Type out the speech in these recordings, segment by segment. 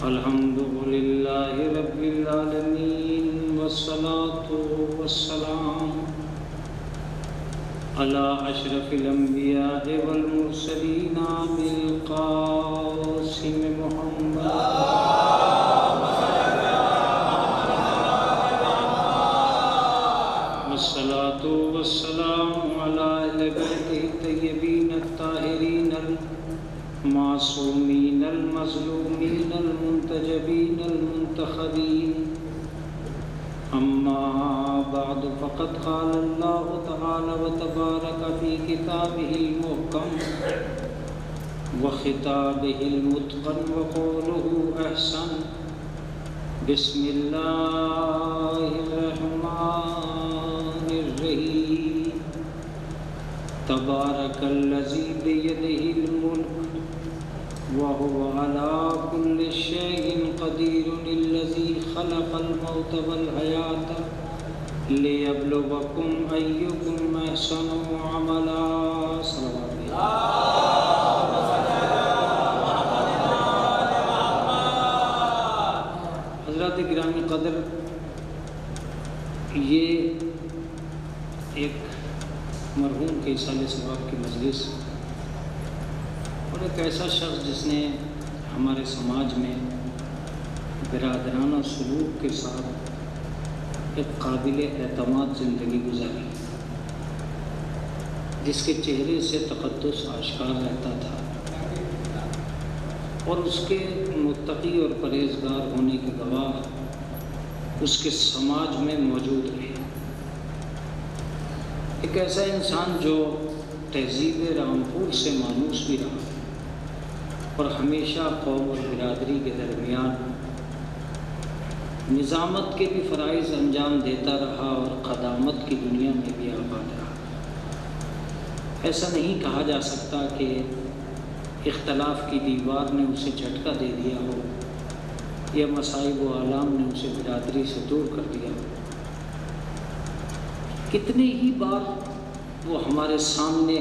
الحمد لله رب العالمين والصلاة والسلام على أشرف الأنبياء والمرسلين بالقاسم محمد والصلاة والسلام على أهل بيته الطيبين الطاهرين المعصومين المظلومين المنتجبين المنتخبين. أما بعد فقد قال الله تعالى وتبارك في كتابه المحكم وخطابه المتقن وقوله أحسن. بسم الله الرحمن الرحيم. تبارك الذي بيده الملك وهو على كل شيء قدير. الذي خلق الموت والحياة ليبلوكم أيكم أحسن عملا. حضرات گرامی قدر، یہ ایک مرحوم کے ایصال ثواب کی مجلس اور ایک ایسا شخص جس نے ہمارے سماج میں برادرانہ سلوک کے ساتھ ایک قابل اعتماد زندگی گزاری، جس کے چہرے سے تقدس آشکار رہتا تھا اور اس کے متقی اور پرہیزگار ہونے کے گواہ اس کے سماج میں موجود رہے. ایک ایسا انسان جو تہذیب رامپور سے مانوس بھی رہا اور ہمیشہ قوم اور برادری کے درمیان نظامت کے بھی فرائض انجام دیتا رہا اور قدامت کی دنیا میں بھی آباد رہا. ایسا نہیں کہا جا سکتا کہ اختلاف کی دیوار نے اسے جھٹکا دے دیا ہو یا مصائب و آلام نے اسے برادری سے دور کر دیا ہو. کتنے ہی بار وہ ہمارے سامنے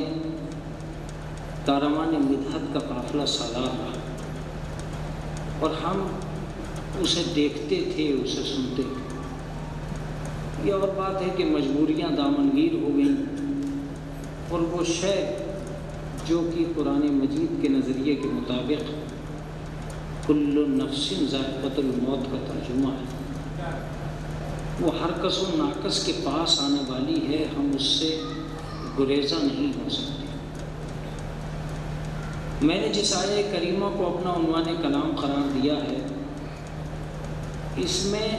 کاروان مدحت کا قافلہ سالار رہا اور ہم اسے دیکھتے تھے، اسے سنتے تھے. یہ اور بات ہے کہ مجبوریاں دامنگیر ہو گئیں اور وہ شے جو کہ قرآن مجید کے نظریے کے مطابق کل نفس ذائقۃ الموت کا ترجمہ ہے، وہ ہر کس و ناکس کے پاس آنے والی ہے. ہم اس سے گریزاں نہیں ہو سکتے. میں نے جس آیہ کریمہ کو اپنا عنوان کلام قرار دیا ہے، اس میں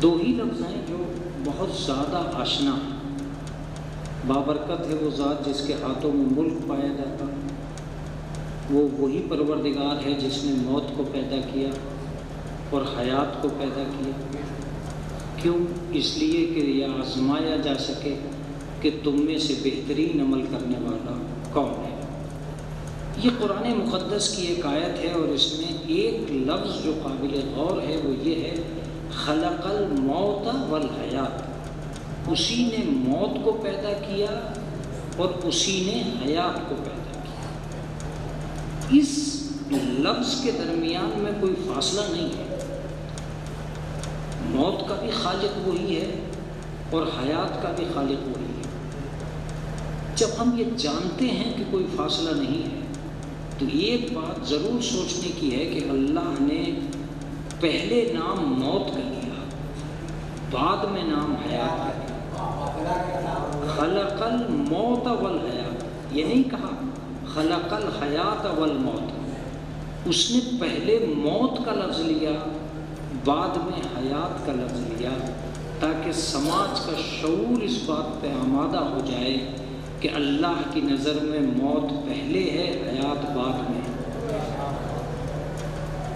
دو ہی لفظ ہیں جو بہت زیادہ آشنا ہیں. بابرکت ہے وہ ذات جس کے ہاتھوں میں ملک پایا جاتا، وہ وہی پروردگار ہے جس نے موت کو پیدا کیا اور حیات کو پیدا کیا. کیوں؟ اس لیے کہ یہ آزمایا جا سکے کہ تم میں سے بہترین عمل کرنے والا کون ہے. یہ قرآن مقدس کی ایک آیت ہے اور اس میں ایک لفظ جو قابل غور ہے وہ یہ ہے خلق الموت والحیات. اسی نے موت کو پیدا کیا اور اسی نے حیات کو پیدا کیا. اس لفظ کے درمیان میں کوئی فاصلہ نہیں ہے. موت کا بھی خالق وہی ہے اور حیات کا بھی خالق وہی ہے. جب ہم یہ جانتے ہیں کہ کوئی فاصلہ نہیں ہے تو ایک بات ضرور سوچنے کی ہے کہ اللہ نے پہلے نام موت کا لیا، بعد میں نام حیات کا لیا. خلق الموت والحیات، یہ نہیں کہا خلق الحیات والموت. اس نے پہلے موت کا لفظ لیا، بعد میں حیات کا لفظ لیا، تاکہ سماج کا شعور اس بات پہ آمادہ ہو جائے کہ اللہ کی نظر میں موت پہلے ہے، حیات بعد میں.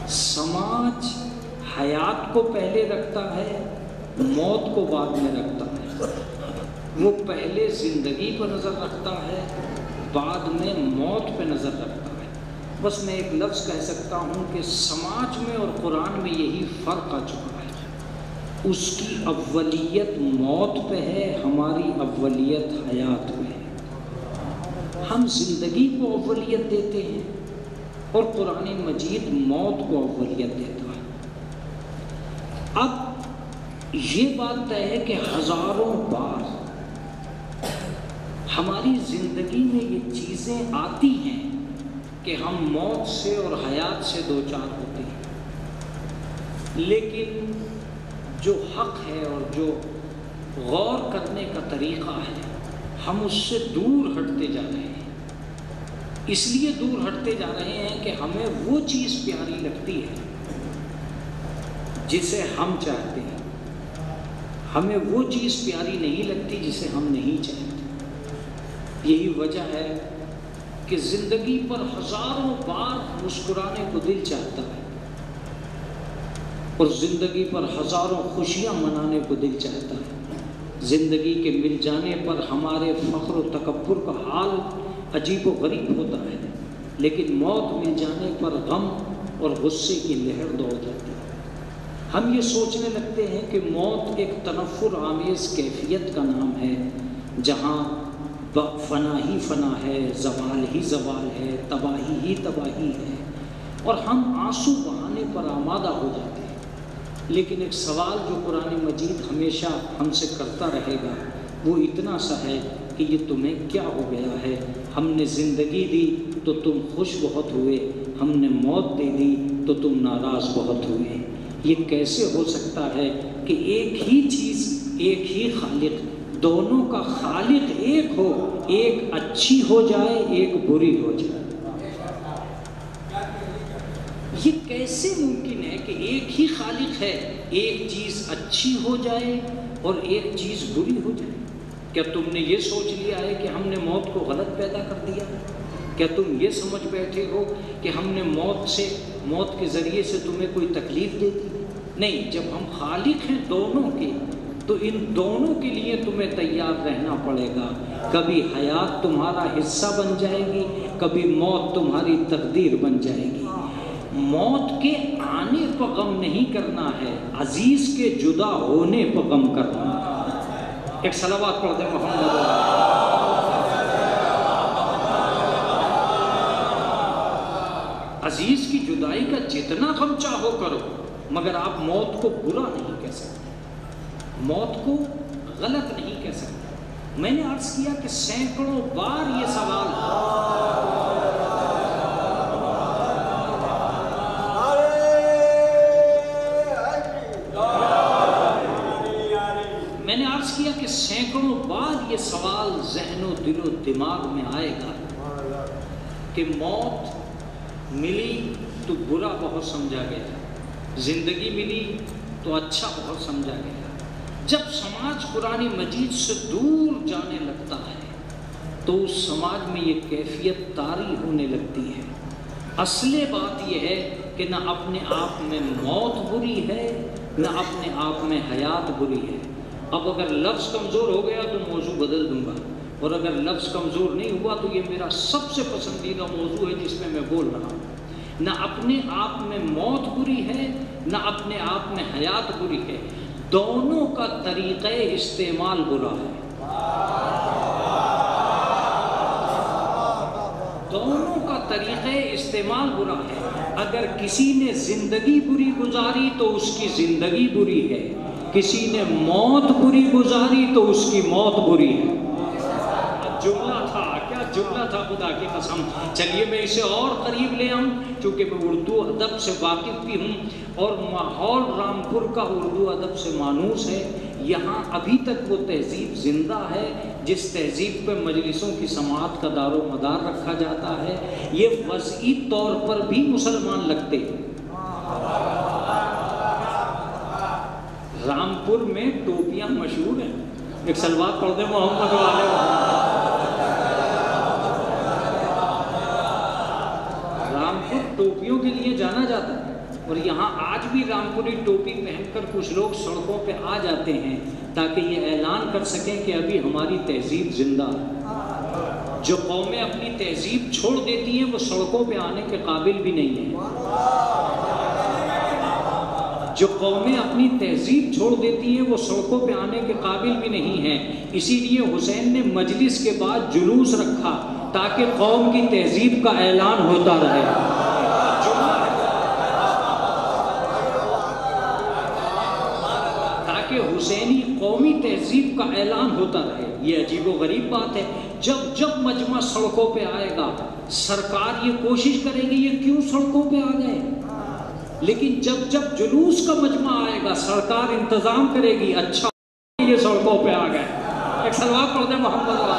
سماج حیات کو پہلے رکھتا ہے، موت کو بعد میں رکھتا ہے. وہ پہلے زندگی پر نظر رکھتا ہے، بعد میں موت پہ نظر رکھتا ہے. بس میں ایک لفظ کہہ سکتا ہوں کہ سماج میں اور قرآن میں یہی فرق آ چکا ہے. اس کی اولیت موت پہ ہے، ہماری اولیت حیات پہ ہے. ہم زندگی کو اولیت دیتے ہیں اور قرآن مجید موت کو اولیت دیتا ہے۔ اب یہ بات طے ہے کہ ہزاروں بار ہماری زندگی میں یہ چیزیں آتی ہیں کہ ہم موت سے اور حیات سے دوچار ہوتے ہیں، لیکن جو حق ہے اور جو غور کرنے کا طریقہ ہے ہم اس سے دور ہٹتے جا رہے ہیں۔ اس لیے دور ہٹتے جا رہے ہیں کہ ہمیں وہ چیز پیاری لگتی ہے جسے ہم چاہتے ہیں، ہمیں وہ چیز پیاری نہیں لگتی جسے ہم نہیں چاہتے۔ یہی وجہ ہے کہ زندگی پر ہزاروں بار مسکرانے کو دل چاہتا ہے اور زندگی پر ہزاروں خوشیاں منانے کو دل چاہتا ہے۔ زندگی کے مل جانے پر ہمارے فخر و تکبر کا حال عجیب و غریب ہوتا ہے، لیکن موت مل جانے پر غم اور غصے کی لہر دوڑ جاتی ہے۔ ہم یہ سوچنے لگتے ہیں کہ موت ایک تنفر آمیز کیفیت کا نام ہے، جہاں فنا ہی فنا ہے، زوال ہی زوال ہے، تباہی ہی تباہی ہے، اور ہم آنسو بہانے پر آمادہ ہو جاتے ہیں۔ لیکن ایک سوال جو قرآن مجید ہمیشہ ہم سے کرتا رہے گا وہ اتنا سا ہے کہ یہ تمہیں کیا ہو گیا ہے؟ ہم نے زندگی دی تو تم خوش بہت ہوئے، ہم نے موت دے دی تو تم ناراض بہت ہوئے۔ یہ کیسے ہو سکتا ہے کہ ایک ہی چیز، ایک ہی خالق، دونوں کا خالق ایک ہو، ایک اچھی ہو جائے ایک بری ہو جائے؟ یہ کیسے ممکن ہے کہ ایک ہی خالق ہے، ایک چیز اچھی ہو جائے اور ایک چیز بری ہو جائے؟ کیا تم نے یہ سوچ لیا ہے کہ ہم نے موت کو غلط پیدا کر دیا؟ کیا تم یہ سمجھ بیٹھے ہو کہ ہم نے موت کے ذریعے سے تمہیں کوئی تکلیف دے دی؟ نہیں، جب ہم خالق ہیں دونوں کے تو ان دونوں کے لیے تمہیں تیار رہنا پڑے گا۔ کبھی حیات تمہارا حصہ بن جائے گی، کبھی موت تمہاری تقدیر بن جائے گی۔ موت کے آنے پر غم نہیں کرنا ہے، عزیز کے جدا ہونے پر غم کرنا ہے۔ ایک صلوات پڑھ دیں محمد۔ عزیز کی جدائی کا جتنا غم چاہو کرو، مگر آپ موت کو برا نہیں کہہ سکتے، موت کو غلط نہیں کہہ سکتے۔ میں نے عرض کیا کہ سینکڑوں بار یہ سوال سینکڑوں بار یہ سوال ذہن و دل و دماغ میں آئے گا کہ موت ملی تو برا بہت سمجھا گیا، زندگی ملی تو اچھا بہت سمجھا گیا۔ جب سماج قرآن مجید سے دور جانے لگتا ہے تو اس سماج میں یہ کیفیت طاری ہونے لگتی ہے۔ اصل بات یہ ہے کہ نہ اپنے آپ میں موت بری ہے، نہ اپنے آپ میں حیات بری ہے۔ اب اگر لفظ کمزور ہو گیا تو موضوع بدل دوں گا، اور اگر لفظ کمزور نہیں ہوا تو یہ میرا سب سے پسندیدہ موضوع ہے جس میں میں بول رہا ہوں۔ نہ اپنے آپ میں موت بری ہے، نہ اپنے آپ میں حیات بری ہے، دونوں کا طریقہ استعمال برا ہے۔ دونوں کا طریقہ استعمال برا ہے۔ اگر کسی نے زندگی بری گزاری تو اس کی زندگی بری ہے، کسی نے موت بری گزاری تو اس کی موت بری ہے۔ جملہ تھا، کیا جملہ تھا خدا کی قسم۔ چلیے میں اسے اور قریب لے آؤں، چونکہ میں اردو ادب سے واقف بھی ہوں اور ماحول رامپور کا اردو ادب سے مانوس ہے۔ یہاں ابھی تک وہ تہذیب زندہ ہے جس تہذیب پہ مجلسوں کی سماعت کا دار و مدار رکھا جاتا ہے۔ یہ وضعی طور پر بھی مسلمان لگتے ہیں۔ رامپور میں ٹوپیاں مشہور ہیں، ایک صلوات پڑھ دیں محمد والے۔ رامپور ٹوپیوں کے لیے جانا جاتا ہے، اور یہاں آج بھی رامپوری ٹوپی پہن کر کچھ لوگ سڑکوں پہ آ جاتے ہیں تاکہ یہ اعلان کر سکیں کہ ابھی ہماری تہذیب زندہ ہے۔ جو قومیں اپنی تہذیب چھوڑ دیتی ہیں وہ سڑکوں پہ آنے کے قابل بھی نہیں ہیں۔ جو قومیں اپنی تہذیب چھوڑ دیتی ہیں وہ سڑکوں پہ آنے کے قابل بھی نہیں ہیں۔ اسی لیے حسین نے مجلس کے بعد جلوس رکھا تاکہ قوم کی تہذیب کا اعلان ہوتا رہے۔ تاکہ حسینی قومی تہذیب کا اعلان ہوتا رہے۔ یہ عجیب و غریب بات ہے، جب جب مجمع سڑکوں پہ آئے گا سرکار یہ کوشش کرے گی یہ کیوں سڑکوں پہ آ گئے، لیکن جب جب جلوس کا مجمع آئے گا سرکار انتظام کرے گی اچھا یہ سڑکوں پہ آ گئے۔ ایک صلوات پڑھ دیں محمد والا۔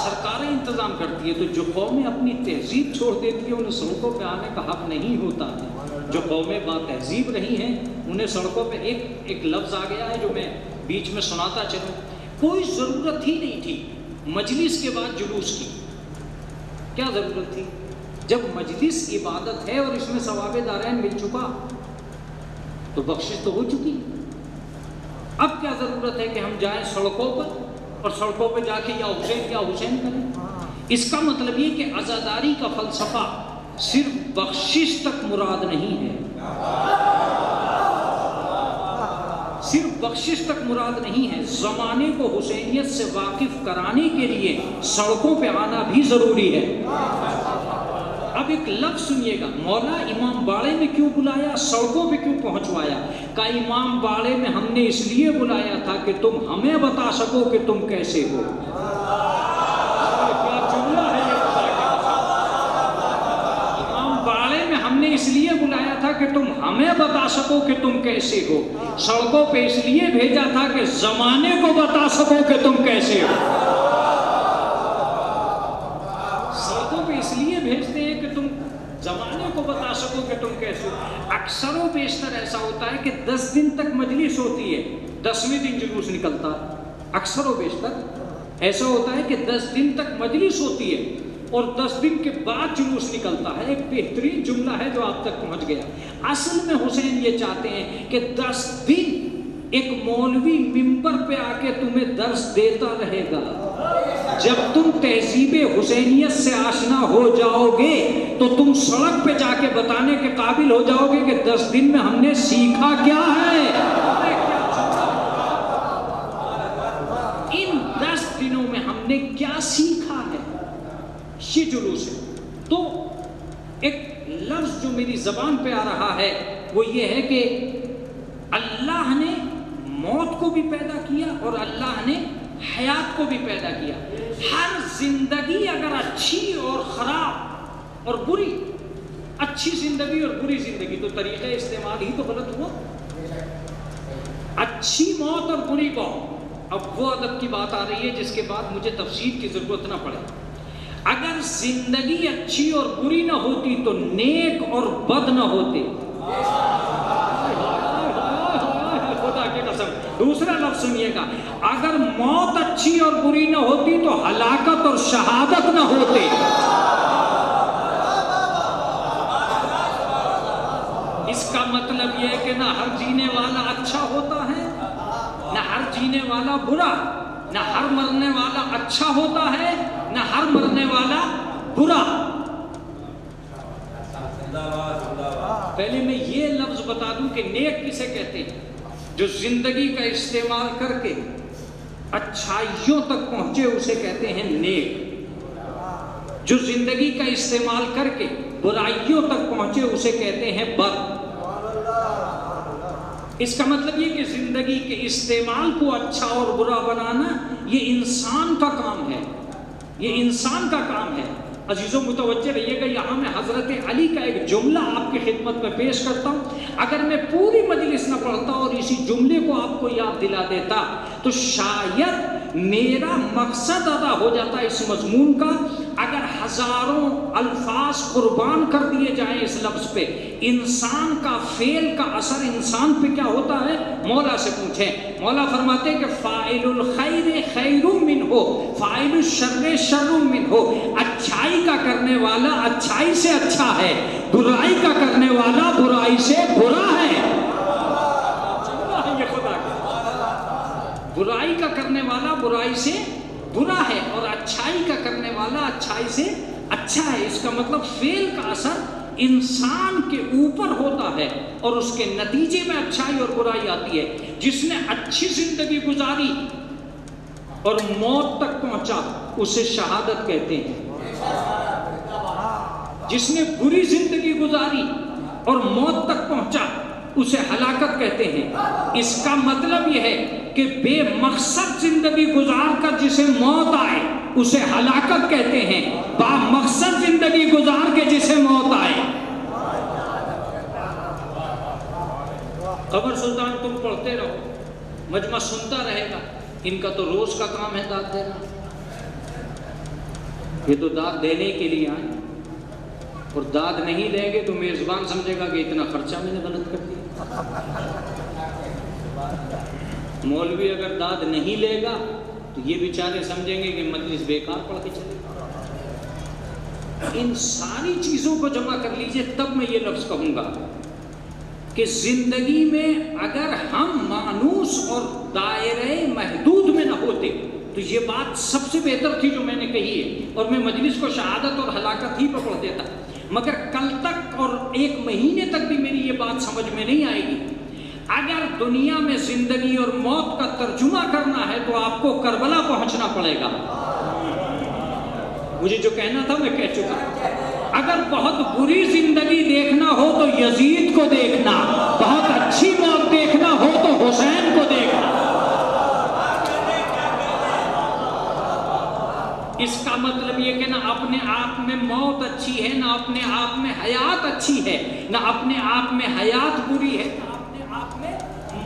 سرکاریں انتظام کرتی ہے، تو جو قومیں اپنی تہذیب چھوڑ دیتی ہیں انہیں سڑکوں پہ آنے کا حق نہیں ہوتا ہے۔ جو قومیں با تہذیب رہی ہیں انہیں سڑکوں پہ ایک لفظ آ گیا ہے جو میں بیچ میں سناتا چلوں۔ کوئی ضرورت ہی نہیں تھی مجلس کے بعد جلوس کی، کیا ضرورت تھی؟ جب مجلس عبادت ہے اور اس میں ثواب دارین مل چکا تو بخشش تو ہو چکی، اب کیا ضرورت ہے کہ ہم جائیں سڑکوں پر اور سڑکوں پہ جا کے یا حسین کریں؟ اس کا مطلب یہ کہ عزاداری کا فلسفہ صرف بخشش تک مراد نہیں ہے، صرف بخشش تک مراد نہیں ہے، زمانے کو حسینیت سے واقف کرانے کے لیے سڑکوں پہ آنا بھی ضروری ہے۔ اب ایک لفظ سنیے گا، مولا امام باڑے میں کیوں بلایا، سڑکوں پہ کیوں پہنچوایا؟ کہ امام باڑے میں ہم نے اس لیے بلایا تھا کہ تم ہمیں بتا سکو کہ تم کیسے ہو۔ کیا جملہ ہے یہ، امام باڑے میں ہم نے اس لیے بلایا تھا کہ تم ہمیں بتا سکو کہ تم کیسے ہو، سڑکوں پہ اس لیے بھیجا تھا کہ زمانے کو بتا سکو کہ تم کیسے ہو۔ سڑکوں پہ اس لیے بھیجتے ہیں کہ تم زمانے کو بتا سکو کہ تم کیسے ہو۔ اکثر و بیشتر ایسا ہوتا ہے کہ 10 دن تک مجلس ہوتی ہے، 10ویں دن جلوس نکلتا ہے۔ اکثر و بیشتر ایسا ہوتا ہے کہ 10 دن تک مجلس ہوتی ہے اور 10 دن کے بعد جلوس نکلتا ہے۔ ایک بہترین جملہ ہے جو آپ تک پہنچ گیا۔ اصل میں حسین یہ چاہتے ہیں کہ 10 دن ایک مولوی ممبر پہ آ کے تمہیں درس دیتا رہے گا، جب تم تہذیب حسینیت سے آشنا ہو جاؤ گے تو تم سڑک پہ جا کے بتانے کے قابل ہو جاؤ گے کہ 10 دن میں ہم نے سیکھا کیا ہے۔ ان 10 دنوں میں ہم نے کیا سیکھا ہے، یہ جلوس ہے۔ تو ایک لفظ جو میری زبان پہ آ رہا ہے وہ یہ ہے کہ اللہ نے موت کو بھی پیدا کیا اور اللہ نے حیات کو بھی پیدا کیا۔ ہر زندگی اگر اچھی اور خراب اور بری، اچھی زندگی اور بری زندگی، تو طریقہ استعمال ہی تو غلط ہوا۔ اچھی موت اور بری موت، اب وہ ادب کی بات آ رہی ہے جس کے بعد مجھے تفسیر کی ضرورت نہ پڑے۔ اگر زندگی اچھی اور بری نہ ہوتی تو نیک اور بد نہ ہوتے۔ خدا کی قسم، دوسرا لفظ سنیے گا، اگر موت اچھی اور بری نہ ہوتی تو ہلاکت اور شہادت نہ ہوتے۔ اس کا مطلب یہ ہے کہ نہ ہر جینے والا اچھا ہوتا ہے، نہ ہر جینے والا برا، نہ ہر مرنے والا اچھا ہوتا ہے، نہ ہر مرنے والا برا۔ پہلے میں یہ لفظ بتا دوں کہ نیک کسے کہتے ہیں؟ جو زندگی کا استعمال کر کے اچھائیوں تک پہنچے اسے کہتے ہیں نیک، جو زندگی کا استعمال کر کے برائیوں تک پہنچے اسے کہتے ہیں بد۔ اس کا مطلب یہ کہ زندگی کے استعمال کو اچھا اور برا بنانا یہ انسان کا کام ہے، یہ انسان کا کام ہے۔ عزیزوں متوجہ رہیے گا، یہاں میں حضرت علی کا ایک جملہ آپ کی خدمت میں پیش کرتا ہوں۔ اگر میں پوری مجلس نہ پڑھتا اور اسی جملے کو آپ کو یاد دلا دیتا تو شاید میرا مقصد ادا ہو جاتا اس مضمون کا۔ اگر ہزاروں الفاظ قربان کر دیے جائیں اس لفظ پہ، انسان کا فعل کا اثر انسان پہ کیا ہوتا ہے؟ مولا سے پوچھیں۔ مولا فرماتے ہیں کہ فاعل الخیر خیر منہ، فاعل الشر شر منہ۔ اچھائی کا کرنے والا اچھائی سے اچھا ہے، برائی کا کرنے والا برائی سے برا ہے۔ یہ خدا کا، برائی کا کرنے والا برائی سے برا ہے اور اچھائی کا کرنے والا اچھائی سے اچھا ہے۔ اس کا مطلب فعل کا اثر انسان کے اوپر ہوتا ہے اور اس کے نتیجے میں اچھائی اور برائی آتی ہے۔ جس نے اچھی زندگی گزاری اور موت تک پہنچا اسے شہادت کہتے ہیں، جس نے بری زندگی گزاری اور موت تک پہنچا اسے ہلاکت کہتے ہیں۔ اس کا مطلب یہ ہے کہ بے مقصد زندگی گزار کر جسے موت آئے اسے ہلاکت کہتے ہیں، با مقصد زندگی گزار کے جسے موت آئے۔ خبر سلطان تم پڑھتے رہو، مجمع سنتا رہے گا، ان کا تو روز کا کام ہے داد دینا، یہ تو داد دینے کے لیے آئے، اور داد نہیں لیں گے تو میزبان سمجھے گا کہ اتنا خرچہ میں نے غلط کر دیا۔ مولوی اگر داد نہیں لے گا تو یہ بیچارے سمجھیں گے کہ مجلس بیکار پڑھ کے چلے گا۔ ان ساری چیزوں کو جمع کر لیجئے، تب میں یہ لفظ کہوں گا کہ زندگی میں اگر ہم مانوس اور دائرے محدود میں نہ ہوتے تو یہ بات سب سے بہتر تھی جو میں نے کہی ہے، اور میں مجلس کو شہادت اور ہلاکت ہی پکڑ دیتا، مگر کل تک اور ایک مہینے تک بھی میری یہ بات سمجھ میں نہیں آئے گی۔ اگر دنیا میں زندگی اور موت کا ترجمہ کرنا ہے تو آپ کو کربلا پہنچنا پڑے گا۔ مجھے جو کہنا تھا میں کہہ چکا۔ اگر بہت بری زندگی دیکھنا ہو تو یزید کو دیکھنا، بہت اچھی موت دیکھنا ہو تو حسین کو دیکھنا۔ اس کا مطلب یہ کہ نہ اپنے آپ میں موت اچھی ہے، نہ اپنے آپ میں حیات اچھی ہے، نہ اپنے آپ میں حیات بری ہے، نہ اپنے آپ میں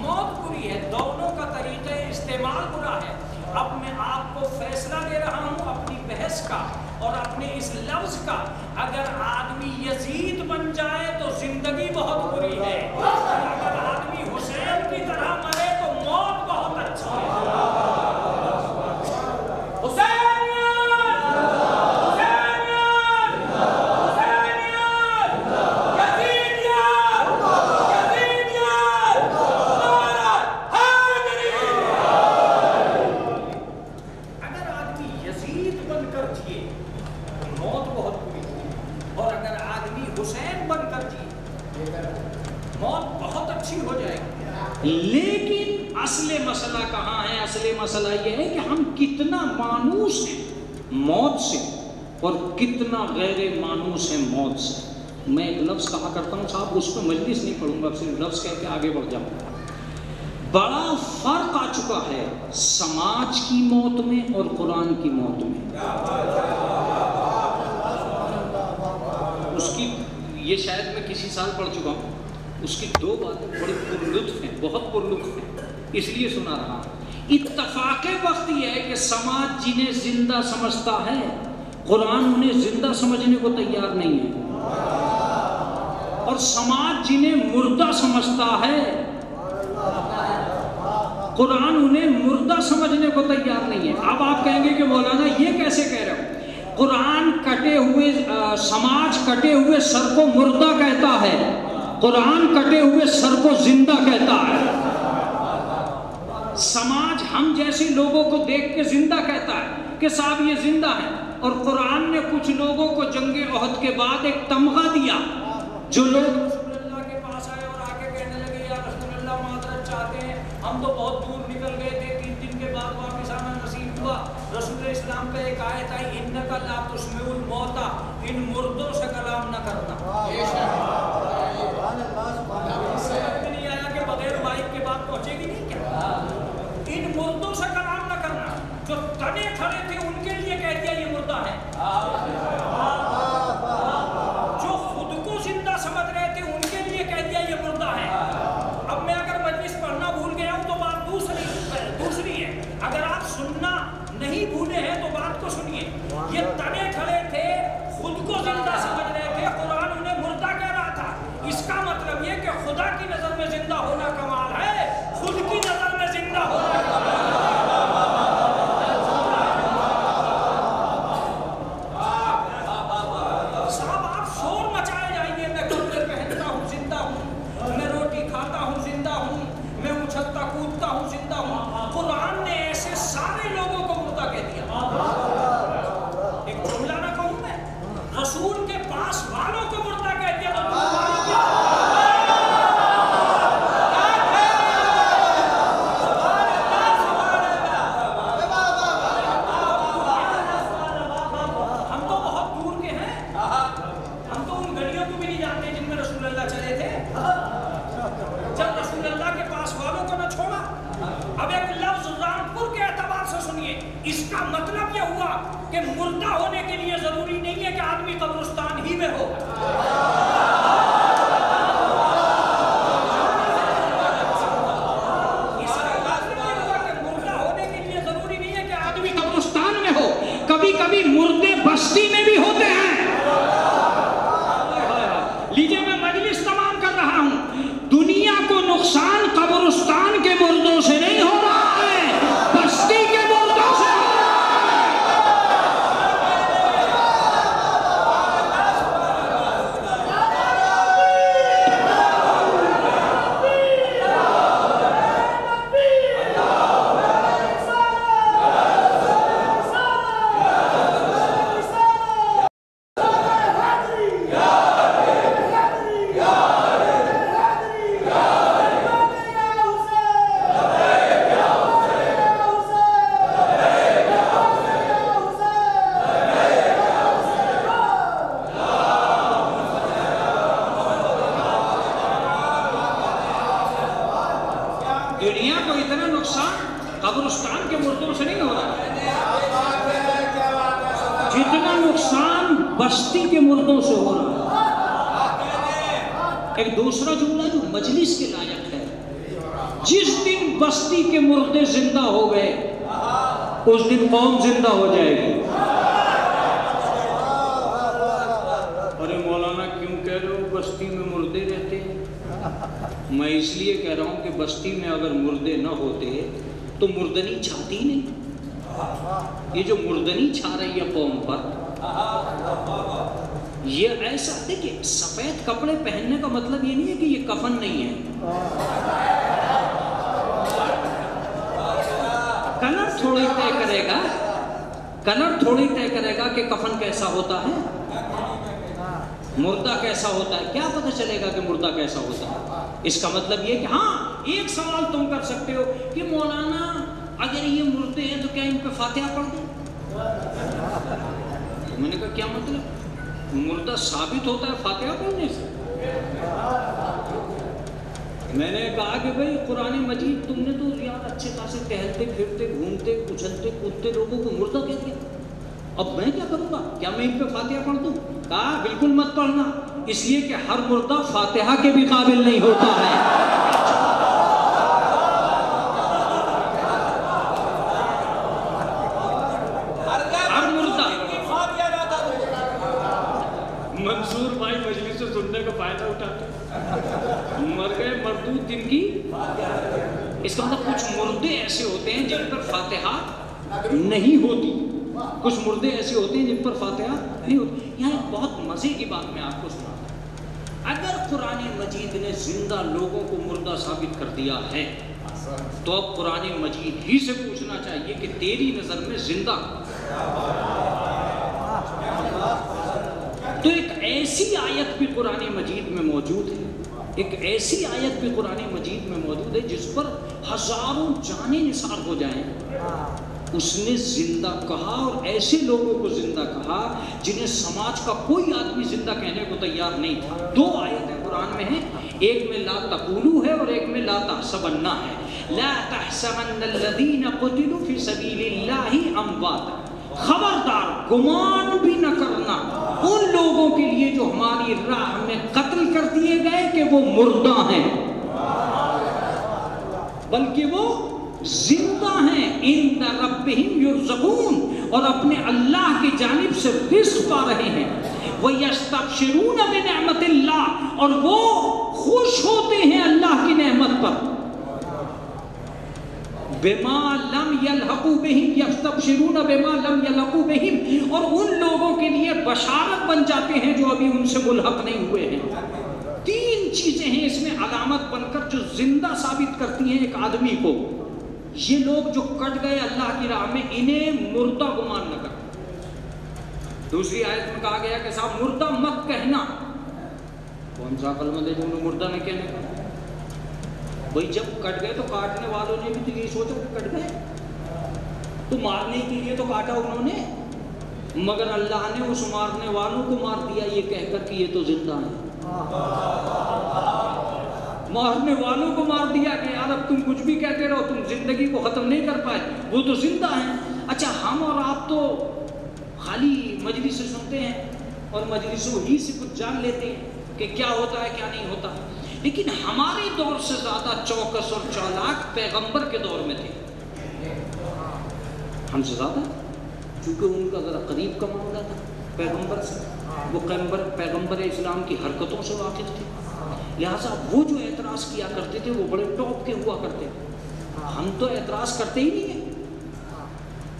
موت بری ہے۔ دونوں کا طریقہ استعمال برا ہے۔ اب میں آپ کو فیصلہ دے رہا ہوں اپنی بحث کا اور اپنے اس لفظ کا، اگر آدمی یزید بن جائے تو زندگی بہت بری ہے، اگر آدمی حسین کی طرح مرے تو موت بہت اچھی ہے۔ لیکن اصل مسئلہ کہاں ہے؟ اصل مسئلہ یہ ہے کہ ہم کتنا مانوس ہیں موت سے اور کتنا غیر مانوس ہیں موت سے۔ میں ایک لفظ کہا کرتا ہوں صاحب، اس پہ مجلس نہیں پڑھوں گا، صرف لفظ کہہ کے آگے بڑھ جاؤں گا۔ بڑا فرق آ چکا ہے سماج کی موت میں اور قرآن کی موت میں۔ اس کی یہ شاید میں کسی سال پڑھ چکا ہوں، اس کی دو باتیں بڑی پرلطف ہیں، بہت پرلطف ہیں، اس لیے سنا رہا ہوں۔ اتفاق وقت یہ ہے کہ سماج جنہیں زندہ سمجھتا ہے، قرآن انہیں زندہ سمجھنے کو تیار نہیں ہے، اور سماج جنہیں مردہ سمجھتا ہے، قرآن انہیں مردہ سمجھنے کو تیار نہیں ہے۔ اب آپ کہیں گے کہ مولانا یہ کیسے کہہ رہے ہو؟ قرآن کٹے ہوئے سماج کٹے ہوئے سر کو مردہ کہتا ہے، قرآن کٹے ہوئے سر کو زندہ کہتا ہے۔ سماج ہم جیسے لوگوں کو دیکھ کے زندہ کہتا ہے کہ صاحب یہ زندہ ہے، اور قرآن نے کچھ لوگوں کو جنگ احد کے بعد ایک تمغہ دیا، جو لوگ رسول اللہ کے پاس آئے اور آگے کہنے لگے یا رسول اللہ معذرت چاہتے ہیں، ہم تو بہت دور نکل گئے تھے، 3 دن کے بعد واپس آنا نصیب ہوا۔ رسول اسلام پہ ایک آیت آئی، انک لا تسمع الموتى، ان مردوں سے کلام نہ کرنا۔ سمجھ نہیں آیا کہ بغیر مائک کے بعد پہنچے گی نہیں کیا؟ ان مردوں سے کلام نہ کرنا، جو تنے کھڑے تھے ان کے لیے کہہ دیا یہ مردہ ہے، جو خود کو زندہ سمجھ رہے تھے ان کے لیے کہہ دیا یہ مردہ ہے۔ اب میں اگر مجلس پڑھنا بھول گیا ہوں تو بات دوسری ہے، اگر آپ سننا نہیں بھولے ہیں تو بات کو سنیے۔ یہ تنے کھڑے تھے، خود کو زندہ سمجھ رہے تھے، قرآن انہیں مردہ کہہ رہا تھا۔ اس کا مطلب یہ کہ خدا کی نظر میں زندہ ہونا کمال ہے، خود کی نظر میں زندہ ہونا کمال ہے۔ صاحب آپ شور مچائے جائیے، میں کپڑے پہنتا ہوں زندہ ہوں، میں روٹی کھاتا ہوں زندہ ہوں، میں اچھلتا کودتا ہوں زندہ ہوں۔ قرآن نے ایسے سارے لوگوں کو مردہ کہہ دیا۔ ایک اس کا مطلب یہ ہوا کہ مردہ ہونے کے لیے ضروری نہیں ہے کہ آدمی قبرستان ہی میں ہو. اس کا مطلب یہ ہوا کہ مردہ ہونے کے لیے ضروری نہیں ہے کہ آدمی قبرستان میں ہو. کبھی کبھی مردے بستی میں بھی ہوتے ہیں. لیجیے میں مجلس تمام کر رہا ہوں. دنیا کو نقصان قبرستان کے مردوں سے نہیں ہو رہا ہے، بستی کے مردوں سے ہو رہا دنیا کو اتنا نقصان قبرستان کے مردوں سے نہیں ہو رہا جتنا نقصان بستی کے مردوں سے ہو رہا ہے. ایک دوسرا جملہ جو مجلس کے لائق ہے، جس دن بستی کے مردے زندہ ہو گئے اس دن قوم زندہ ہو جائے گی. ارے مولانا کیوں کہہ رہے ہو بستی میں مردے رہتے ہیں؟ میں اس لیے کہہ رہا ہوں کہ بستی میں اگر مردے نہ ہوتے تو مردنی چھاتی نہیں. یہ جو مردنی چھا رہی ہے قوم پر، یہ ایسا دیکھیں، سفید کپڑے پہننے کا مطلب یہ نہیں ہے کہ یہ کفن نہیں ہے. کلر تھوڑی طے کرے گا، کلر تھوڑی طے کرے گا کہ کفن کیسا ہوتا ہے، مردہ کیسا ہوتا ہے. کیا پتہ چلے گا کہ مردہ کیسا ہوتا ہے؟ اس کا مطلب یہ کہ ہاں ایک سوال تم کر سکتے ہو کہ مولانا اگر یہ مردے ہیں تو کیا ان پہ فاتحہ پڑھ دیں؟ میں نے کہا کیا مطلب؟ مردہ ثابت ہوتا ہے فاتحہ پڑھنے سے؟ میں نے کہا کہ بھئی قرآن مجید تم نے تو یار اچھے خاصے ٹہلتے پھرتے گھومتے اچھلتے کودتے لوگوں کو مردہ کہہ دیا. اب میں کیا کروں گا؟ کیا میں ان پہ فاتحہ پڑھ دوں؟ کہا بالکل مت پڑھنا، اس لیے کہ ہر مردہ فاتحہ کے بھی قابل نہیں ہوتا ہے. ہر مردہ منصور بھائی مجلس سے سننے کا فائدہ اٹھاتے، مر گئے مردود جن کی. اس کا مطلب کچھ مردے ایسے ہوتے ہیں جن پر فاتحہ نہیں ہوتی، کچھ مردے ایسے ہوتے ہیں جن پر فاتحہ نہیں ہوتی. یہاں ایک بہت مزے کی بات میں آپ کو سناتا ہوں. اگر قرآن مجید نے زندہ لوگوں کو مردہ ثابت کر دیا ہے تو اب قرآن مجید ہی سے پوچھنا چاہیے کہ تیری نظر میں زندہ. تو ایک ایسی آیت بھی قرآن مجید میں موجود ہے، ایک ایسی آیت بھی قرآن مجید میں موجود ہے جس پر ہزاروں جانیں نثار ہو جائیں. اس نے زندہ کہا اور ایسے لوگوں کو زندہ کہا جنہیں سماج کا کوئی آدمی زندہ کہنے کو تیار نہیں تھا. دو آیتیں قرآن میں ہیں، ایک میں لا تقولوا ہے اور ایک میں لا تحسبن ہے. لا تحسبن الذین قتلوا فی سبیل اللہ امواتا، خبردار گمان بھی نہ کرنا ان لوگوں کے لیے جو ہماری راہ میں قتل کر دیے گئے کہ وہ مردہ ہیں، بلکہ وہ زندہ ہیں. عند ربہم یرزقون، اور اپنے اللہ کی جانب سے رزق پا رہے ہیں. وَيَسْتَبْشِرُونَ بِنِعْمَةِ اللَّهِ، اور وہ خوش ہوتے ہیں اللہ کی نعمت پر. بِمَا لَمْ يَلْحَقُوا بِهِمْ يَسْتَبْشِرُونَ بِمَا لَمْ يَلْحَقُوا بِهِمْ، اور ان لوگوں کے لیے بشارت بن جاتے ہیں جو ابھی ان سے ملحق نہیں ہوئے ہیں. تین چیزیں ہیں اس میں علامت بن کر جو زندہ ثابت کرتی ہیں ایک آدمی کو. یہ لوگ جو کٹ گئے اللہ کی راہ میں انہیں مردہ گمان نہ کرنا. دوسری آیت میں کہا گیا کہ صاحب مردہ مت کہنا. کون سا عقل مند ہے جو انہیں مردہ نہ کہنے کا؟ بھئی جب کٹ گئے تو کاٹنے والوں نے بھی تو یہی سوچا کہ کٹ گئے تو مارنے کے لیے تو کاٹا انہوں نے، مگر اللہ نے اس مارنے والوں کو مار دیا یہ کہہ کر کہ یہ تو زندہ ہیں. مارنے والوں کو مار دیا کہ یار اب تم کچھ بھی کہتے رہو، تم زندگی کو ختم نہیں کر پائے، وہ تو زندہ ہیں. اچھا ہم اور آپ تو خالی مجلس سے سنتے ہیں اور مجلسوں ہی سے کچھ جان لیتے ہیں کہ کیا ہوتا ہے کیا نہیں ہوتا، لیکن ہمارے دور سے زیادہ چوکس اور چالاک پیغمبر کے دور میں تھے، ہم سے زیادہ، چونکہ ان کا ذرا قریب کا معاملہ تھا پیغمبر سے، وہ پیغمبر اسلام کی حرکتوں سے واقف تھے، لہٰذا وہ جو اعتراض کیا کرتے تھے وہ بڑے ٹاپ کے ہوا کرتے تھے۔ ہم تو اعتراض کرتے ہی نہیں ہیں،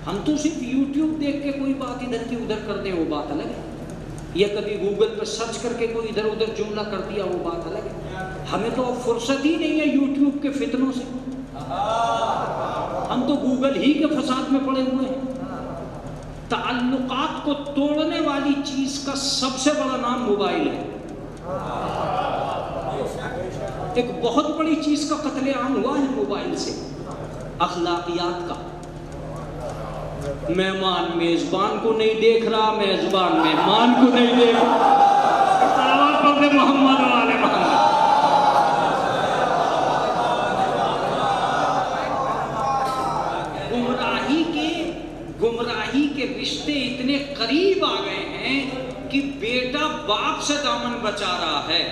ہم تو صرف یوٹیوب دیکھ کے کوئی بات ادھر کی ادھر کر دیں وہ بات الگ ہے، یا کبھی گوگل پہ سرچ کر کے کوئی ادھر ادھر جملہ کر دیا وہ بات الگ ہے۔ ہمیں تو اب فرصت ہی نہیں ہے یوٹیوب کے فتنوں سے، ہم تو گوگل ہی کے فساد میں پڑے ہوئے ہیں۔ تعلقات کو توڑنے والی چیز کا سب سے بڑا نام موبائل ہے۔ ایک بہت بڑی چیز کا قتل عام ہوا ہے موبائل سے، اخلاقیات کا۔ مہمان میزبان کو نہیں دیکھ رہا، میزبان مہمان کو نہیں دیکھ رہا۔ صلوات پڑھتے محمد و آل محمد۔ گمراہی کے رشتے اتنے قریب آ گئے ہیں کہ بیٹا باپ سے دامن بچا رہا ہے،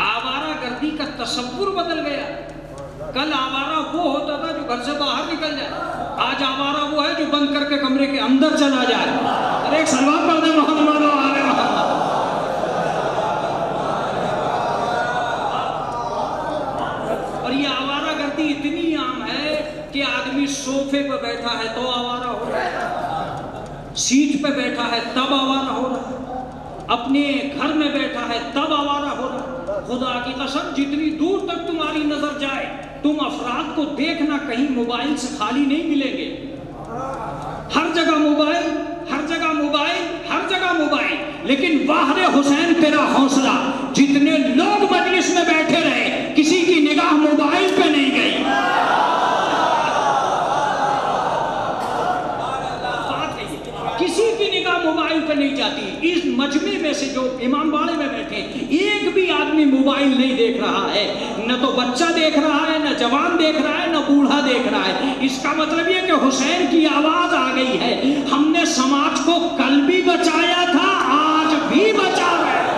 آوارہ گردی کا تصور بدل گیا۔ کل آوارہ وہ ہوتا تھا جو گھر سے باہر نکل جائے، آج آوارہ وہ ہے جو بند کر کے کمرے کے اندر چلا جائے۔ ارے ایک صلوات پڑھ دیں محمد و آل محمد۔ اور یہ آوارہ گردی اتنی عام ہے کہ آدمی صوفے پہ بیٹھا ہے تو آوارہ ہو رہا ہے، سیٹ پہ بیٹھا ہے تب آوارہ ہو رہا ہے، اپنے گھر میں بیٹھا ہے تب آوارہ ہو رہا ہے۔ خدا کی قسم جتنی دور تک تمہاری نظر جائے تم افراد کو دیکھنا کہیں موبائل سے خالی نہیں ملیں گے۔ ہر جگہ موبائل، ہر جگہ موبائل، ہر جگہ موبائل۔ لیکن واحد حسین تیرا حوصلہ، جتنے لوگ مجلس میں بیٹھے رہے کسی کی نگاہ موبائل پہ نہیں گئی۔ کسی کی نگاہ موبائل پہ نہیں جاتی۔ اس مجمع میں سے جو امام باڑے میں بیٹھے ایک بھی آدمی موبائل نہیں دیکھ رہا ہے، نہ تو بچہ دیکھ رہا ہے، نہ جوان دیکھ رہا ہے، نہ بوڑھا دیکھ رہا ہے۔ اس کا مطلب یہ کہ حسین کی آواز آ گئی ہے۔ ہم نے سماج کو کل بھی بچایا تھا، آج بھی بچا رہے ہیں۔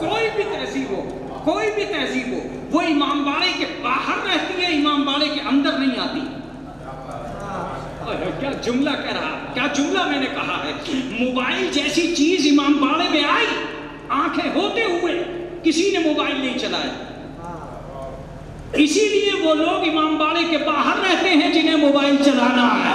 کوئی بھی تہذیب ہو، کوئی بھی تہذیب ہو، وہ امام باڑے کے باہر رہتی ہے، امام باڑے کے اندر نہیں آتی۔ کیا جملہ کہہ رہا، کیا جملہ میں نے کہا ہے۔ موبائل جیسی چیز امام باڑے میں آئی، آنکھیں ہوتے ہوئے کسی نے موبائل نہیں چلایا۔ اسی لیے وہ لوگ امام باڑے کے باہر رہتے ہیں جنہیں موبائل چلانا ہے۔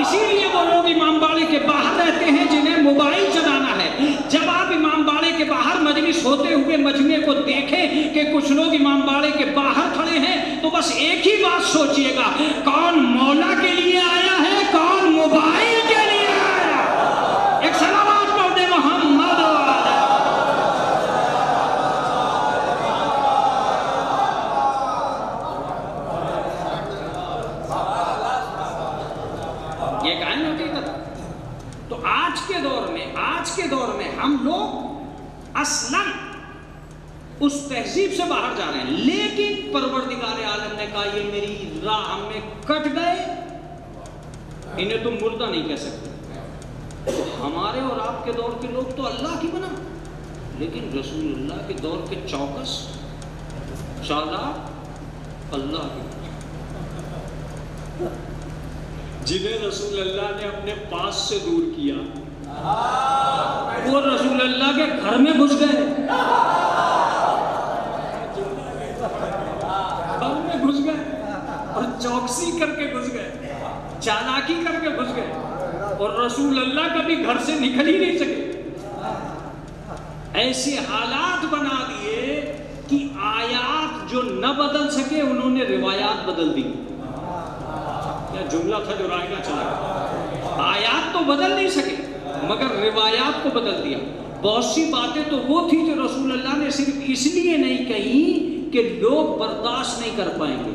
اسی لیے وہ لوگ امام باڑے کے باہر رہتے ہیں جنہیں موبائل چلانا ہے۔ جب آپ امام باڑے کے باہر مجلس ہوتے ہوئے مجمع کو دیکھیں کہ کچھ لوگ امام باڑے کے باہر کھڑے ہیں تو بس ایک ہی بات سوچئے گا، کون مولا کے لیے آیا ہے، کون موبائل کے لیے آیا۔ ایک صلوات پڑھ دے محمد و آل۔ یہ کہانی حقیقت۔ تو آج کے دور میں ہم لوگ اصلاً اس تہذیب سے باہر جا رہے ہیں، لیکن پروردگار عالم نے کہا یہ میری راہ میں کٹ گئے، انہیں تم مردہ نہیں کہہ سکتے۔ تو ہمارے اور آپ کے دور کے لوگ تو اللہ کی بنا، لیکن رسول اللہ کے دور کے چوکس چالاک اللہ کی، جنہیں رسول اللہ نے اپنے پاس سے دور کیا، وہ رسول اللہ کے گھر میں گھس گئے، گھر میں گھس گئے اور چوکسی کر کے گھس گئے، چالاکی کر کے گھس گئے، اور رسول اللہ کبھی گھر سے نکل ہی نہیں سکے۔ ایسے حالات بنا دیے کہ آیات جو نہ بدل سکے انہوں نے روایات بدل دی۔ کیا جملہ تھا جو رائے نہ چلا۔ آیات تو بدل نہیں سکے مگر روایات کو بدل دیا۔ بہت سی باتیں تو وہ تھی جو رسول اللہ نے صرف اس لیے نہیں کہی کہ لوگ برداشت نہیں کر پائیں گے،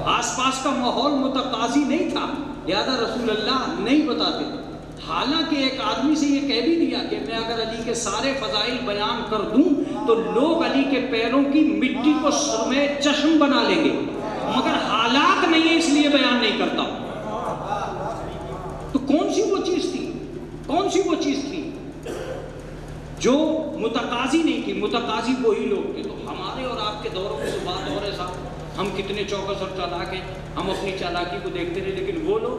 آس پاس کا ماحول متقاضی نہیں تھا، لہذا رسول اللہ نہیں بتاتے تھے۔ حالانکہ ایک آدمی سے یہ کہہ بھی دیا کہ میں اگر علی کے سارے فضائل بیان کر دوں تو لوگ علی کے پیروں کی مٹی کو سرمے چشم بنا لیں گے، مگر حالات نہیں ہے اس لیے بیان نہیں کرتا۔ تو کون سی وہ چیز تھی، کون سی وہ چیز تھی جو متقاضی نہیں تھی؟ متقاضی وہی لوگ تھے۔ تو ہمارے اور آپ کے دوروں میں تو بات اور ہے صاحب، ہم کتنے چوکس اور چالاک ہیں، ہم اپنی چالاکی کو دیکھتے رہے، لیکن وہ لوگ،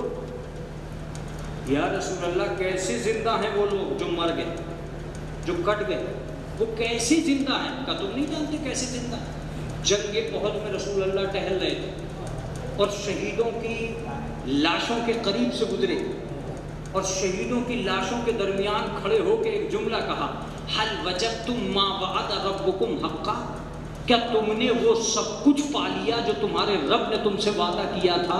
یا رسول اللہ کیسے زندہ ہیں وہ لوگ جو مر گئے، جو کٹ گئے، وہ کیسے زندہ ہیں؟ کا تم نہیں جانتے کیسے زندہ ہیں؟ جنگ احد میں رسول اللہ ٹہل رہے تھے اور شہیدوں کی لاشوں کے قریب سے گزرے اور شہیدوں کی لاشوں کے درمیان کھڑے ہو کے ایک جملہ کہا، حل وجدتم ما وعد ربکم حقا، کیا تم نے وہ سب کچھ پا لیا جو تمہارے رب نے تم سے وعدہ کیا تھا؟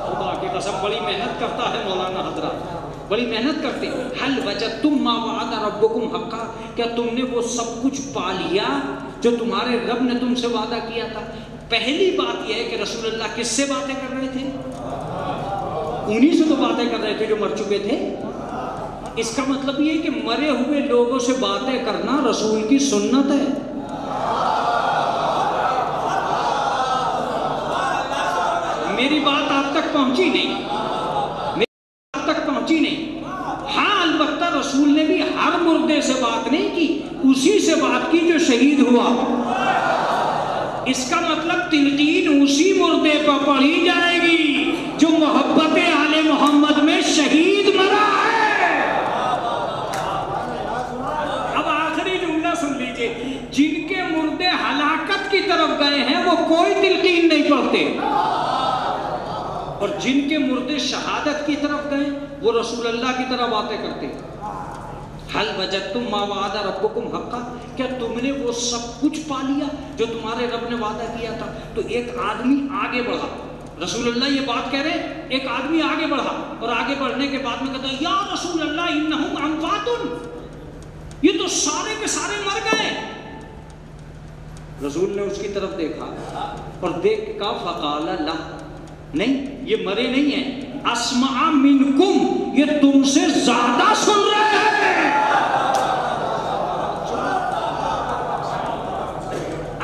خدا کی قسم بڑی محنت کرتا ہے مولانا حضرات، بڑی محنت کرتے ہیں۔ حل وجدتم ما وعد ربکم حقا، کیا تم نے وہ سب کچھ پا لیا جو تمہارے رب نے تم سے وعدہ کیا تھا؟ پہلی بات یہ ہے کہ رسول اللہ کس سے باتیں کر رہے تھے؟ انہی سے تو باتیں کر رہے تھے جو مر چکے تھے۔ اس کا مطلب یہ کہ مرے ہوئے لوگوں سے باتیں کرنا رسول کی سنت ہے۔ میری بات آپ تک پہنچی نہیں، میری بات آپ تک پہنچی نہیں۔ ہاں البتہ رسول نے بھی ہر مردے سے بات نہیں کی، اسی سے بات کی جو شہید ہوا۔ اس کا مطلب تلقین اسی مردے پر پڑھی جائے گی جو محبت آل محمد میں شہید مرا ہے۔ اب آخری جملہ سن لیجئے، جن کے مردے ہلاکت کی طرف گئے ہیں وہ کوئی تلقین نہیں پڑھتے، اور جن کے مردے شہادت کی طرف گئے وہ رسول اللہ کی طرف باتیں کرتے۔ حل وجدتم ما وعد ربکم حقا، کیا تم نے وہ سب کچھ پا لیا جو تمہارے رب نے وعدہ کیا تھا؟ تو ایک آدمی آگے بڑھا، رسول اللہ یہ بات کہہ رہے، ایک آدمی آگے بڑھا اور آگے بڑھنے کے بعد میں کہتا ہے یا رسول اللہ انہم اموات، یہ تو سارے کے سارے مر گئے۔ رسول نے اس کی طرف دیکھا اور دیکھ کے کہا فقال لا، نہیں یہ مرے نہیں ہیں، اسمع منکم، یہ تم سے زیادہ سن رہے ہیں۔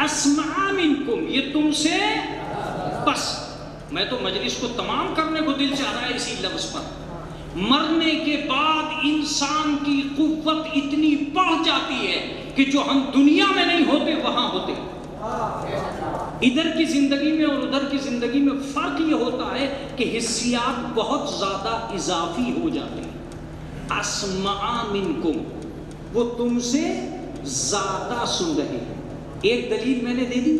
اسمع منکم، یہ تم سے، بس میں تو مجلس کو تمام کرنے کو دل چاہ رہا ہے اسی لفظ پر۔ مرنے کے بعد انسان کی قوت اتنی بڑھ جاتی ہے کہ جو ہم دنیا میں نہیں ہوتے وہاں ہوتے۔ ادھر کی زندگی میں اور ادھر کی زندگی میں فرق یہ ہوتا ہے کہ حسیات بہت زیادہ اضافی ہو جاتے ہیں۔ اسمع منکم، وہ تم سے زیادہ سن رہے ہیں۔ ایک دلیل میں نے دے دی،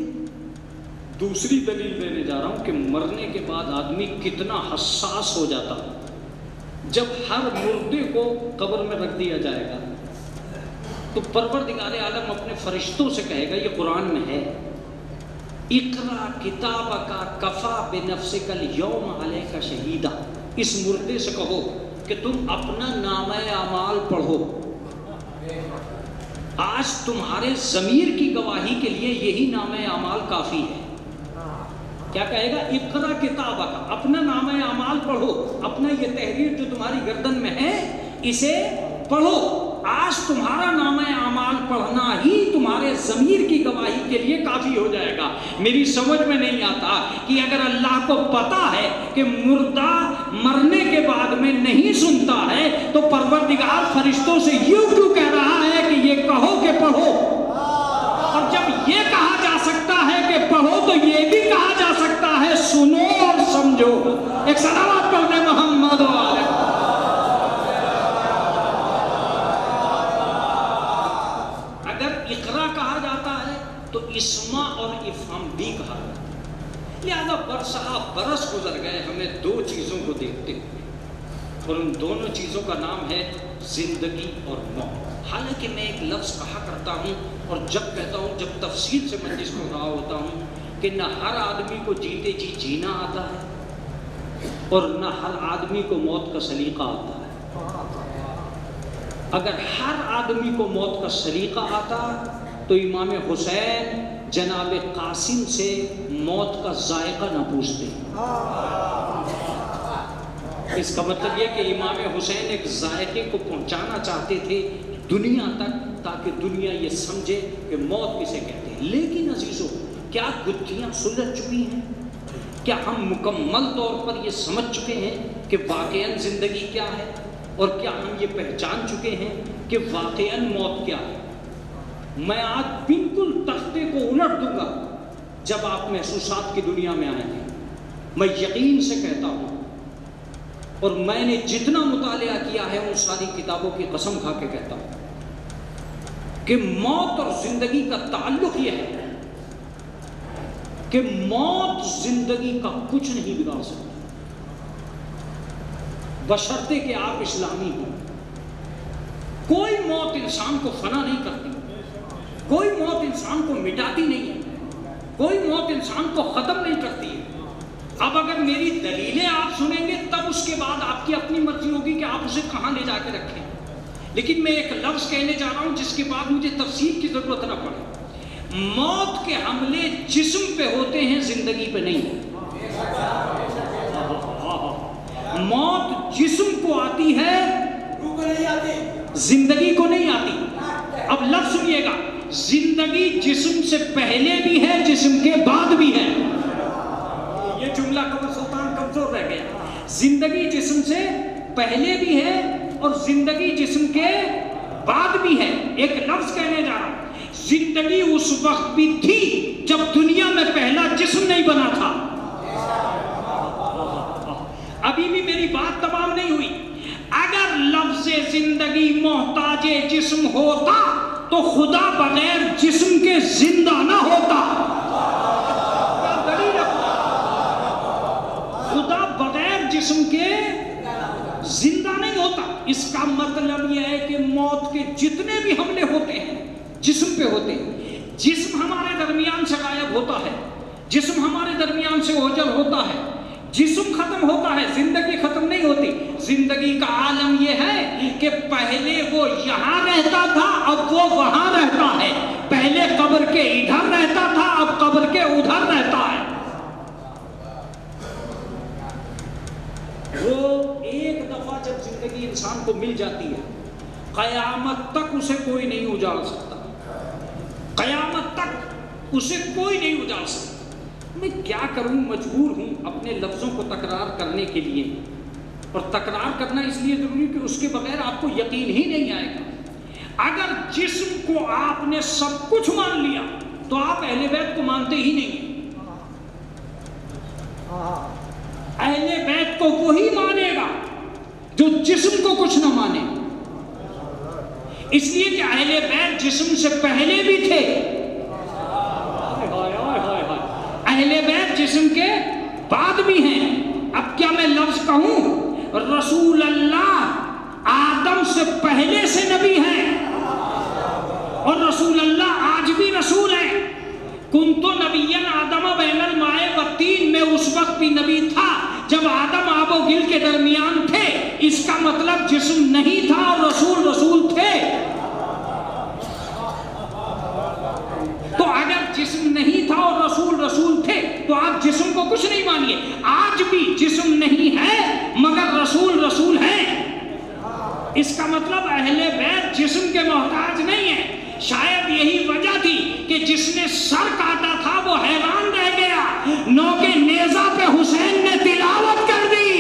دوسری دلیل دینے جا رہا ہوں کہ مرنے کے بعد آدمی کتنا حساس ہو جاتا ہے۔ جب ہر مردے کو قبر میں رکھ دیا جائے گا تو پروردگار عالم اپنے فرشتوں سے کہے گا، یہ قرآن میں ہے، اقرا کتابک کفا بنفسک اليوم علیک شہیدا، اس مردے سے کہو کہ تم اپنا نامہ اعمال پڑھو، آج تمہارے ضمیر کی گواہی کے لیے یہی نامہ اعمال کافی ہے۔ کیا کہے گا؟ اقرا کتابک، اپنا نامہ اعمال پڑھو، اپنا یہ تحریر جو تمہاری گردن میں ہے اسے پڑھو، آج تمہارا نامہ اعمال پڑھنا ہی تمہارے ضمیر کی گواہی کے لیے کافی ہو جائے گا۔ میری سمجھ میں نہیں آتا کہ اگر اللہ کو پتا ہے کہ مردہ مرنے کے بعد میں نہیں سنتا ہے تو پروردگار فرشتوں سے یوں کیوں کہہ رہا ہے کہ یہ کہو کہ پڑھو؟ اور جب یہ کہا جا سکتا ہے کہ پڑھو تو یہ بھی کہا جا سکتا ہے سنو اور سمجھو۔ ایک صلوات پڑھ دیں محمد والے۔ تو اسما اور افہم بھی کہا جاتا ہے۔ لہذا برسہ برس گزر گئے، ہمیں دو چیزوں کو دیکھتے ہوئے، اور ان دونوں چیزوں کا نام ہے زندگی اور موت۔ حالانکہ میں ایک لفظ کہا کرتا ہوں اور جب کہتا ہوں، جب تفصیل سے مجلس کو رہا ہوتا ہوں کہ نہ ہر آدمی کو جیتے جی جینا آتا ہے اور نہ ہر آدمی کو موت کا سلیقہ آتا ہے۔ اگر ہر آدمی کو موت کا سلیقہ آتا تو امام حسین جناب قاسم سے موت کا ذائقہ نہ پوچھتے۔ اس کا مطلب یہ کہ امام حسین ایک ذائقے کو پہنچانا چاہتے تھے دنیا تک، تاکہ دنیا یہ سمجھے کہ موت کسے کہتے ہیں۔ لیکن عزیزو، کیا گتھیاں سلجھ چکی ہیں؟ کیا ہم مکمل طور پر یہ سمجھ چکے ہیں کہ واقعاً زندگی کیا ہے؟ اور کیا ہم یہ پہچان چکے ہیں کہ واقعاً موت کیا ہے؟ میں آج بالکل تختے کو الٹ دوں گا جب آپ محسوسات کی دنیا میں آئیں گے۔ میں یقین سے کہتا ہوں، اور میں نے جتنا مطالعہ کیا ہے ان ساری کتابوں کی قسم کھا کے کہتا ہوں کہ موت اور زندگی کا تعلق یہ ہے کہ موت زندگی کا کچھ نہیں بگاڑ سکتی، بشرطے کہ آپ اسلامی ہوں۔ کوئی موت انسان کو فنا نہیں کرتی، کوئی موت انسان کو مٹاتی نہیں ہے، کوئی موت انسان کو ختم نہیں کرتی ہے۔ اب اگر میری دلیلیں آپ سنیں گے تب اس کے بعد آپ کی اپنی مرضی ہوگی کہ آپ اسے کہاں لے جا کے رکھیں، لیکن میں ایک لفظ کہنے جا رہا ہوں جس کے بعد مجھے تفسیر کی ضرورت نہ پڑے۔ موت کے حملے جسم پہ ہوتے ہیں، زندگی پہ نہیں۔ موت جسم کو آتی ہے، زندگی کو نہیں آتی۔ اب لفظ سنیے گا، زندگی جسم سے پہلے بھی ہے، جسم کے بعد بھی ہے۔ یہ جملہ قمر سلطان کمزور رہ گیا۔ زندگی جسم سے پہلے بھی ہے اور زندگی جسم کے بعد بھی ہے۔ ایک لفظ کہنے جا رہا ہوں، زندگی اس وقت بھی تھی جب دنیا میں پہلا جسم نہیں بنا تھا۔ ابھی بھی میری بات تمام نہیں ہوئی۔ اگر لفظ زندگی محتاج جسم ہوتا تو خدا بغیر جسم کے زندہ نہ ہوتا۔ خدا بغیر جسم کے زندہ نہیں ہوتا۔ اس کا مطلب یہ ہے کہ موت کے جتنے بھی حملے ہوتے ہیں جسم پہ ہوتے ہیں۔ جسم ہمارے درمیان سے غائب ہوتا ہے، جسم ہمارے درمیان سے اوجل ہوتا ہے، جسم ختم ہوتا ہے، زندگی ختم نہیں ہوتی۔ زندگی کا عالم یہ ہے کہ پہلے وہ یہاں رہتا تھا، اب وہ وہاں رہتا ہے۔ پہلے قبر کے ادھر رہتا تھا، اب قبر کے ادھر رہتا ہے۔ وہ ایک دفعہ جب زندگی انسان کو مل جاتی ہے، قیامت تک اسے کوئی نہیں اجاڑ سکتا، قیامت تک اسے کوئی نہیں اجاڑ سکتا۔ میں کیا کروں، مجبور ہوں اپنے لفظوں کو تکرار کرنے کے لیے، اور تکرار کرنا اس لیے ضروری کہ اس کے بغیر آپ کو یقین ہی نہیں آئے گا۔ اگر جسم کو آپ نے سب کچھ مان لیا تو آپ اہل بیت کو مانتے ہی نہیں۔ اہل بیت کو وہی مانے گا جو جسم کو کچھ نہ مانے، اس لیے کہ اہل بیت جسم سے پہلے بھی تھے، اہل بیت جسم کے بعد بھی ہیں۔ اب کیا میں لفظ کہوں، رسول اللہ آدم سے پہلے سے نبی ہیں، اور رسول اللہ آج بھی رسول ہیں۔ کنت نبیًا آدم بین الماء والطین، میں اس وقت بھی نبی تھا جب آدم آب و گل کے درمیان تھے۔ اس کا مطلب جسم نہیں تھا اور رسول رسول تھے۔ تو اگر جسم نہیں تھا اور رسول رسول تھے تو آپ جسم کو کچھ نہیں مانیے۔ آج بھی جسم نہیں ہے مگر رسول رسول ہیں۔ اس کا مطلب اہل بیت جسم کے محتاج نہیں ہے۔ شاید یہی وجہ تھی کہ جس نے سر کاٹا تھا وہ حیران رہ گیا، نوک نیزہ پہ حسین نے تلاوت کر دی۔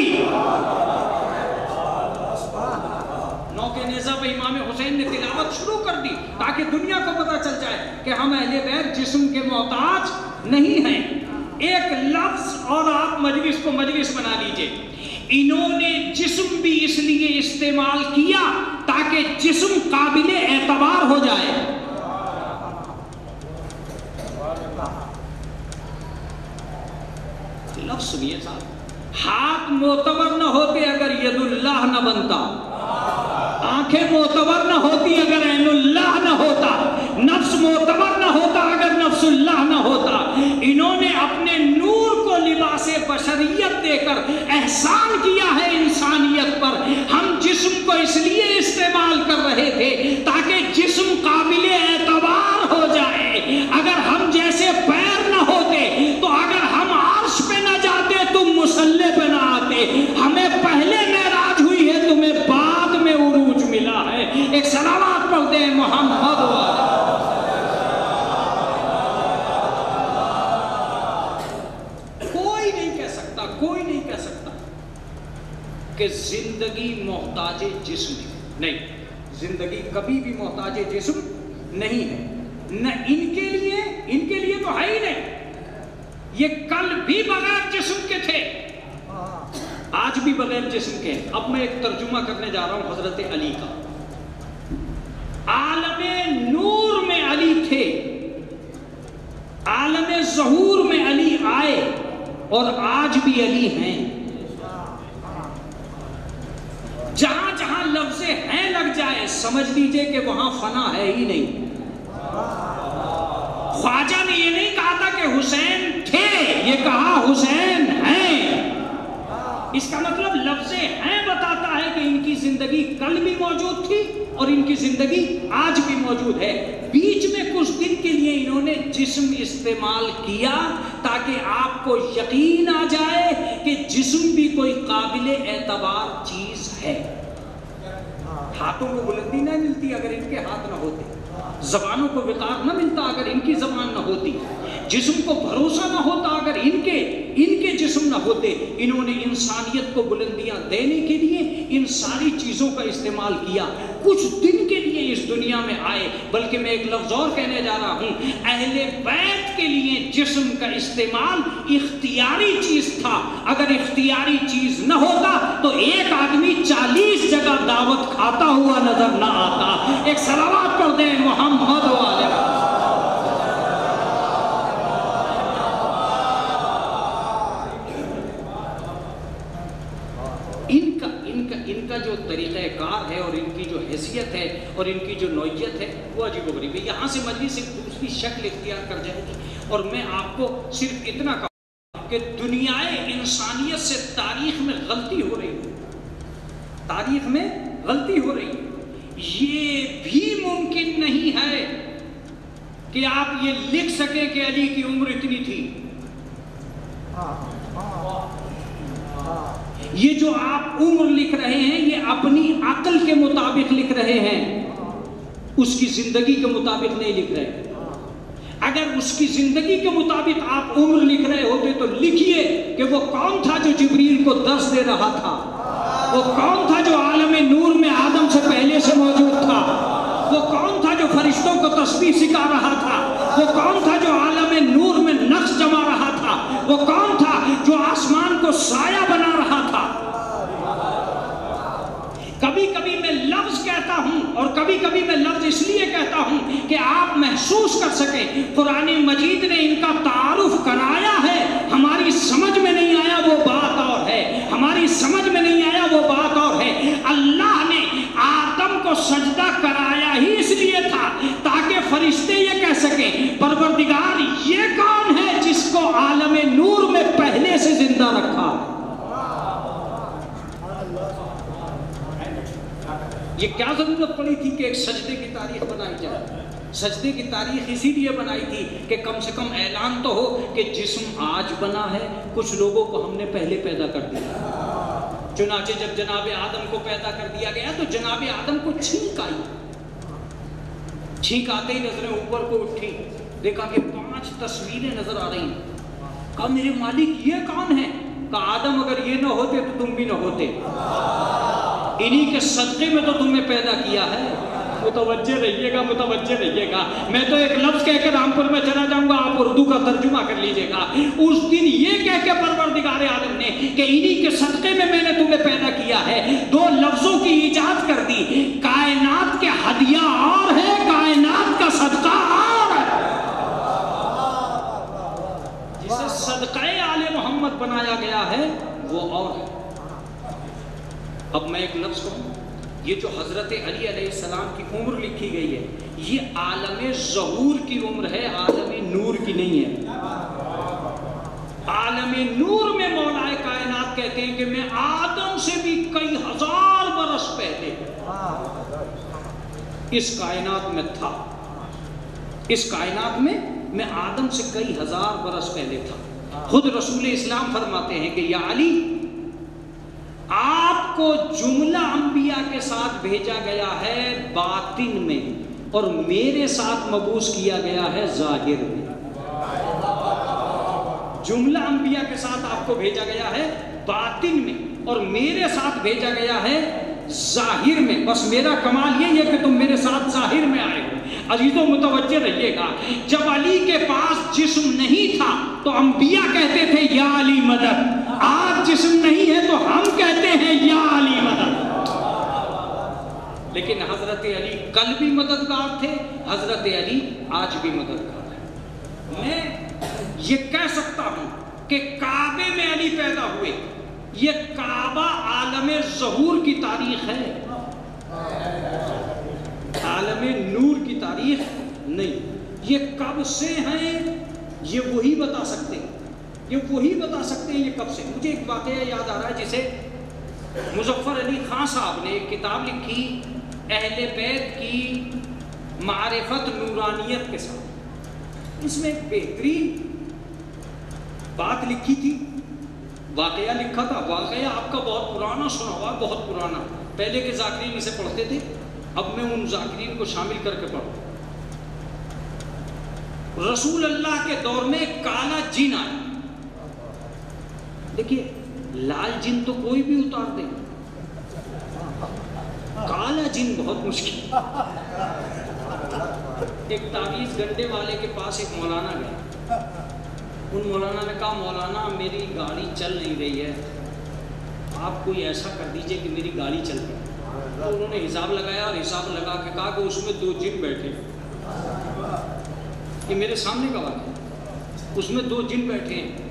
نوک نیزہ پہ امام حسین نے تلاوت شروع کر دی تاکہ دنیا کو پتہ چل جائے کہ ہم اہل بیت جسم کے محتاج نہیں ہیں۔ ایک لفظ اور آپ مجلس کو مجلس بنا لیجئے۔ انہوں نے جسم بھی اس لیے استعمال کیا تاکہ جسم قابل اعتبار ہو جائے۔ لفظ سنیے صاحب، ہاتھ معتبر نہ ہوتے اگر ید اللہ نہ بنتا، آنکھیں معتبر نہ ہوتی اگر عین اللہ نہ ہوتا، نفس معتبر نہ ہوتا اگر نفس اللہ نہ ہوتا۔ انہوں نے اپنے نور کو لباس بشریت دے کر احسان کیا ہے انسانیت پر۔ ہم جسم کو اس لیے استعمال کر رہے تھے تاکہ جسم قابل اعتبار ہو جائے۔ اگر ہم جیسے پیر نہ ہوتے تو اگر ہم عرش پہ نہ جاتے تم مصلی پہ نہ آتے۔ ہمیں پہلے ایک صلوات پڑھتے ہیں محمد والے۔ کوئی نہیں کہہ سکتا کہ زندگی محتاج جسم ہے، نہیں، زندگی کبھی بھی محتاج جسم نہیں ہے، نہ ان کے لیے تو ہے ہی نہیں۔ یہ کل بھی بغیر جسم کے تھے، آج بھی بغیر جسم کے ہیں۔ اب میں ایک ترجمہ کرنے جا رہا ہوں حضرت علی کا۔ عالم نور میں علی تھے، عالم ظہور میں علی آئے، اور آج بھی علی ہیں۔ جہاں جہاں لفظ ہیں لگ جائے سمجھ لیجئے کہ وہاں فنا ہے ہی نہیں۔ خواجہ نے یہ نہیں کہا تھا کہ حسین تھے، یہ کہا حسین ہیں۔ اس کا مطلب لفظ ہیں بتاتا ہے کہ ان کی زندگی کل بھی موجود تھی اور ان کی زندگی آج بھی موجود ہے۔ بیچ میں کچھ دن کے لیے انہوں نے جسم استعمال کیا تاکہ آپ کو یقین آ جائے کہ جسم بھی کوئی قابل اعتبار چیز ہے۔ ہاتھوں کو بلندی نہ ملتی اگر ان کے ہاتھ نہ ہوتے، زبانوں کو وقار نہ ملتا اگر ان کی زبان نہ ہوتی، جسم کو بھروسہ نہ ہوتا اگر ان کے جسم نہ ہوتے۔ انہوں نے انسانیت کو بلندیاں دینے کے لیے ان ساری چیزوں کا استعمال کیا، کچھ دن کے لیے اس دنیا میں آئے۔ بلکہ میں ایک لفظ اور کہنے جا رہا ہوں، اہل بیت کے لیے جسم کا استعمال اختیاری چیز تھا۔ اگر اختیاری چیز نہ ہوتا تو ایک آدمی 40 جگہ دعوت کھاتا ہوا نظر نہ آتا۔ ایک صلوات پڑھ دیں محمد والے۔ ان کا جو طریقہ کار ہے اور ان کی جو حیثیت ہے اور ان کی جو نوعیت ہے وہ عجیب و غریب ہے۔ یہاں سے مجلس ایک دوسری شکل اختیار کر جائے گی، اور میں آپ کو صرف اتنا کہوں کہ دنیائے انسانیت سے تاریخ میں غلطی ہو رہی ہے، تاریخ میں غلطی ہو رہی ہے۔ یہ بھی ممکن نہیں ہے کہ آپ یہ لکھ سکیں کہ علی کی عمر اتنی تھی۔ یہ جو آپ عمر لکھ رہے ہیں یہ اپنی عقل کے مطابق لکھ رہے ہیں، اس کی زندگی کے مطابق نہیں لکھ رہے۔ اگر اس کی زندگی کے مطابق آپ عمر لکھ رہے ہوتے تو لکھیے کہ وہ کون تھا جو جبریل کو درس دے رہا تھا، وہ کون تھا جو عالم نور میں آدم سے پہلے سے موجود تھا، وہ کون تھا جو فرشتوں کو تسبیح سکھا رہا تھا، وہ کون تھا جو عالم نور میں نقش جما رہا تھا، وہ کون تھا جو آسمان کو سایہ بنا رہا تھا۔ کبھی کبھی میں لفظ کہتا ہوں اور کبھی کبھی میں لفظ اس لیے کہتا ہوں کہ آپ محسوس کر سکیں۔ قرآن مجید نے ان کا تعارف کرایا ہے، ہماری سمجھ میں نہیں آیا وہ بات اور ہے، ہماری سمجھ میں نہیں آیا وہ بات اور ہے۔ اللہ نے آدم کو سجدہ کرایا ہی اس لیے تھا تاکہ فرشتے یہ کہہ سکیں پروردگار یہ کون ہے جس کو عالم نور میں پہلے سے زندہ رکھا۔ یہ کیا ضرورت پڑی تھی کہ ایک سجدے کی تاریخ بنائی جائے؟ سجدے کی تاریخ اسی لیے بنائی تھی کہ کم سے کم اعلان تو ہو کہ جسم آج بنا ہے، کچھ لوگوں کو ہم نے پہلے پیدا کر دیا۔ چنانچہ جب جناب آدم کو پیدا کر دیا گیا تو جناب آدم کو چھینک آئی، چھینک آتے ہی نظریں اوپر کو اٹھی، دیکھا کہ 5 تصویریں نظر آ رہی ہیں۔ کہا میرے مالک یہ کون ہے؟ کہا آدم اگر یہ نہ ہوتے تو تم بھی نہ ہوتے، انہی کے صدقے میں تو تمہیں پیدا کیا ہے۔ متوجہ رہیے گا، متوجہ رہیے گا۔ میں تو ایک لفظ کہہ کے رامپور میں چلا جاؤں گا، آپ اردو کا ترجمہ کر لیجئے گا۔ اس دن یہ کہہ کے پروردگار عالم نے کہ انہی کے صدقے میں میں نے تمہیں پیدا کیا ہے، 2 لفظوں کی ایجاد کر دی۔ کائنات کے ہدیہ اور ہے، کائنات کا صدقہ اور ہے۔ جسے صدقہ آل محمد بنایا گیا ہے وہ اور ہے۔ اب میں ایک لفظ کہوں، یہ جو حضرت علی علیہ السلام کی عمر لکھی گئی ہے یہ عالم ظہور کی عمر ہے، عالم نور کی نہیں ہے۔ عالم نور میں مولا کائنات کہتے ہیں کہ میں آدم سے بھی کئی ہزار برس پہلے اس کائنات میں تھا، اس کائنات میں میں آدم سے کئی ہزار برس پہلے تھا۔ خود رسول اسلام فرماتے ہیں کہ یا علی، آپ کو جملہ انبیاء کے ساتھ بھیجا گیا ہے باطن میں، اور میرے ساتھ مبعوث کیا گیا ہے ظاہر میں۔ جملہ انبیاء کے ساتھ آپ کو بھیجا گیا ہے باطن میں، اور میرے ساتھ بھیجا گیا ہے ظاہر میں۔ بس میرا کمال یہ ہے کہ تم میرے ساتھ ظاہر میں آئے ہو۔ عزیزوں متوجہ رہیے گا، جب علی کے پاس جسم نہیں تھا تو انبیاء کہتے تھے یا علی مدد، آج جسم نہیں ہے تو ہم کہتے ہیں یا علی مدد۔ لیکن حضرت علی کل بھی مددگار تھے، حضرت علی آج بھی مددگار ہے۔ میں یہ کہہ سکتا ہوں کہ کعبے میں علی پیدا ہوئے، یہ کعبہ عالم ظہور کی تاریخ ہے، عالم نور کی تاریخ نہیں۔ یہ کب سے ہیں یہ وہی بتا سکتے ہیں، یہ وہی بتا سکتے ہیں یہ کب سے۔ مجھے ایک واقعہ یاد آ رہا ہے جسے مظفر علی خان صاحب نے ایک کتاب لکھی اہل بیت کی معرفت نورانیت کے ساتھ۔ اس میں ایک بہترین بات لکھی تھی، واقعہ لکھا تھا۔ واقعہ آپ کا بہت پرانا سنا ہوا، بہت پرانا، پہلے کے ذاکرین اسے پڑھتے تھے، اب میں ان ذاکرین کو شامل کر کے پڑھوں۔ رسول اللہ کے دور میں کالا جن آیا۔ دیکھیے لال جن تو کوئی بھی اتار دے، کالا جن بہت مشکل۔ ایک تعویذ گنڈے والے کے پاس ایک مولانا گیا، ان مولانا نے کہا مولانا میری گاڑی چل نہیں رہی ہے، آپ کوئی ایسا کر دیجئے کہ میری گاڑی چل رہی ہے۔ تو انہوں نے حساب لگایا اور حساب لگا کے کہا کہ اس میں 2 جن بیٹھے، یہ میرے سامنے کا واقعہ، اس میں 2 جن بیٹھے ہیں۔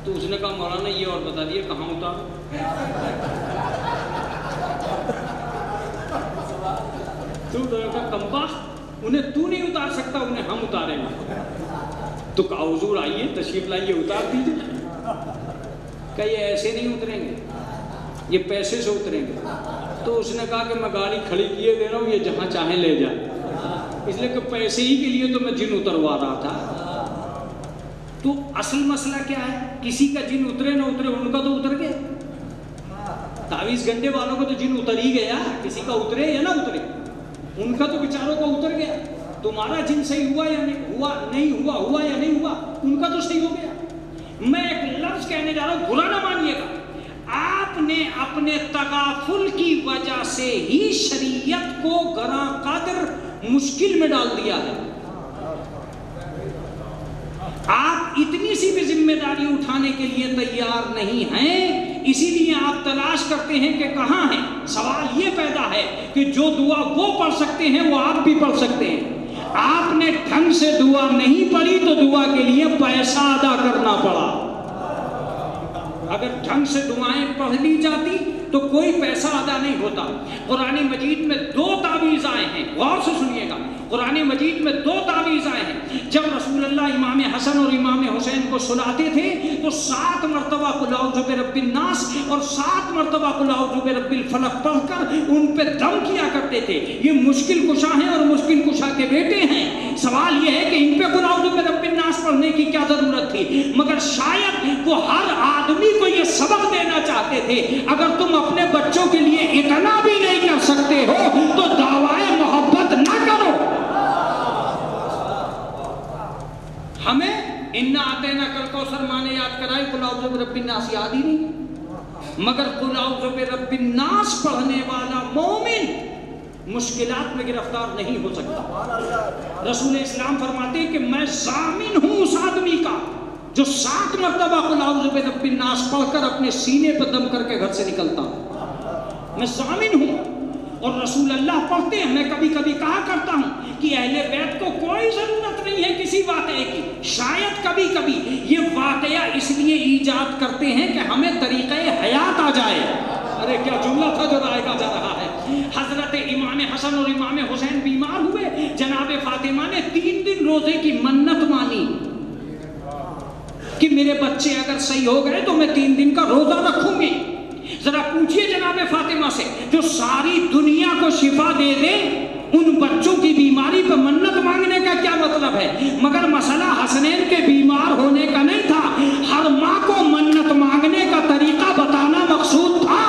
تو اس نے کہا مولانا یہ اور بتا دیے کہاں اتاروں؟ تو کمبخت، انہیں تو نہیں اتار سکتا، انہیں ہم اتاریں گے۔ تو کہا حضور آئیے تشریف لائیے اتار دیجیے۔ کہ یہ ایسے نہیں اتریں گے، یہ پیسے سے اتریں گے۔ تو اس نے کہا کہ میں گاڑی کھڑی کیے دے رہا ہوں، یہ جہاں چاہیں لے جائیں، اس لیے کہ پیسے ہی کے لیے تو میں جن اتروا رہا تھا۔ تو اصل مسئلہ کیا ہے؟ کسی کا جن اترے نہ اترے ان کا تو اتر گیا، تعویذ گنڈے والوں کا تو جن اتر ہی گیا، کسی کا اترے یا نہ اترے ان کا تو بیچاروں کا اتر گیا۔ تمہارا جن صحیح ہوا یا نہیں ہوا، نہیں ہوا، ہوا یا نہیں ہوا، ان کا تو صحیح ہو گیا۔ میں ایک لفظ کہنے جا رہا ہوں، برا نہ مانیے گا، آپ نے اپنے تغافل کی وجہ سے ہی شریعت کو گراں قدر مشکل میں ڈال دیا ہے۔ آپ اتنی سی بھی ذمہ داری اٹھانے کے لیے تیار نہیں ہیں، اسی لیے آپ تلاش کرتے ہیں کہ کہاں ہیں۔ سوال یہ پیدا ہے کہ جو دعا وہ پڑھ سکتے ہیں وہ آپ بھی پڑھ سکتے ہیں۔ آپ نے ڈھنگ سے دعا نہیں پڑھی تو دعا کے لیے پیسہ ادا کرنا پڑا۔ اگر ڈھنگ سے دعائیں پڑھ لی جاتی تو کوئی پیسہ ادا نہیں ہوتا۔ قرآن مجید میں 2 تعویذ آئے ہیں، غور سے سنیے گا، قرآن مجید میں 2 تعویذ آئے ہیں۔ جب رسول اللہ امام حسن اور امام حسین کو سلاتے تھے تو 7 مرتبہ قل اعوذ برب الناس اور 7 مرتبہ قل اعوذ برب الفلق پڑھ کر ان پہ دم کیا کرتے تھے۔ یہ مشکل کشا ہیں اور مشکل کشا کے بیٹے ہیں۔ سوال یہ ہے کہ ان پہ قل اعوذ برب الناس پڑھنے کی کیا ضرورت تھی؟ مگر شاید وہ ہر آدمی کو یہ سبق دینا چاہتے تھے، اگر تم اپنے بچوں کے لیے اتنا بھی نہیں کر سکتے ہو تو دعوائے محبت نہ کرو۔ ہمیں انا اعطیناک الکوثر مانے یاد کرائے، قل اعوذ برب الناس یاد ہی نہیں، مگر قل اعوذ برب الناس پڑھنے والا مومن مشکلات میں گرفتار نہیں ہو سکتا۔ رسول اسلام فرماتے ہیں کہ میں ضامن ہوں اس آدمی کا جو 7 مرتبہ قل اعوذ برب الناس پڑھ کر اپنے سینے پر دم کر کے گھر سے نکلتا ہوں، میں ضامن ہوں۔ اور رسول اللہ پڑھتے ہیں۔ میں کبھی کبھی کہا کرتا ہوں کہ اہل بیت کو کوئی ضرورت نہیں ہے کسی واقعے کی، شاید کبھی کبھی یہ واقعہ اس لیے ایجاد کرتے ہیں کہ ہمیں طریقہ حیات آ جائے۔ ارے کیا جملہ تھا جو رائے گا جا رہا ہے۔ حضرت امام حسن اور امام حسین بیمار ہوئے، جناب فاطمہ نے 3 دن روزے کی منت مانی کہ میرے بچے اگر صحیح ہو گئے تو میں 3 دن کا روزہ رکھوں گی۔ ذرا پوچھئے جناب فاطمہ سے، جو ساری دنیا کو شفا دے دے ان بچوں کی بیماری پہ منت مانگنے کا کیا مطلب ہے؟ مگر مسئلہ حسنین کے بیمار ہونے کا نہیں تھا، ہر ماں کو منت مانگنے کا طریقہ بتانا مقصود تھا۔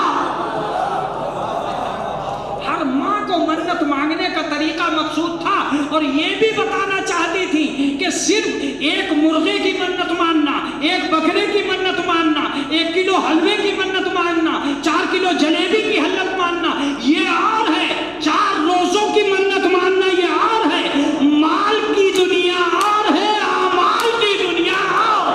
اور یہ بھی بتانا چاہتی تھی کہ صرف ایک مرغے کی منت ماننا، ایک بکرے کی منت ماننا، 1 کلو حلوے کی منت ماننا، 4 کلو جلیبی کی حلت ماننا یہ اور ہے، 4 روزوں کی منت ماننا یہ اور ہے، مال کی دنیا اور ہے، اعمال کی دنیا اور۔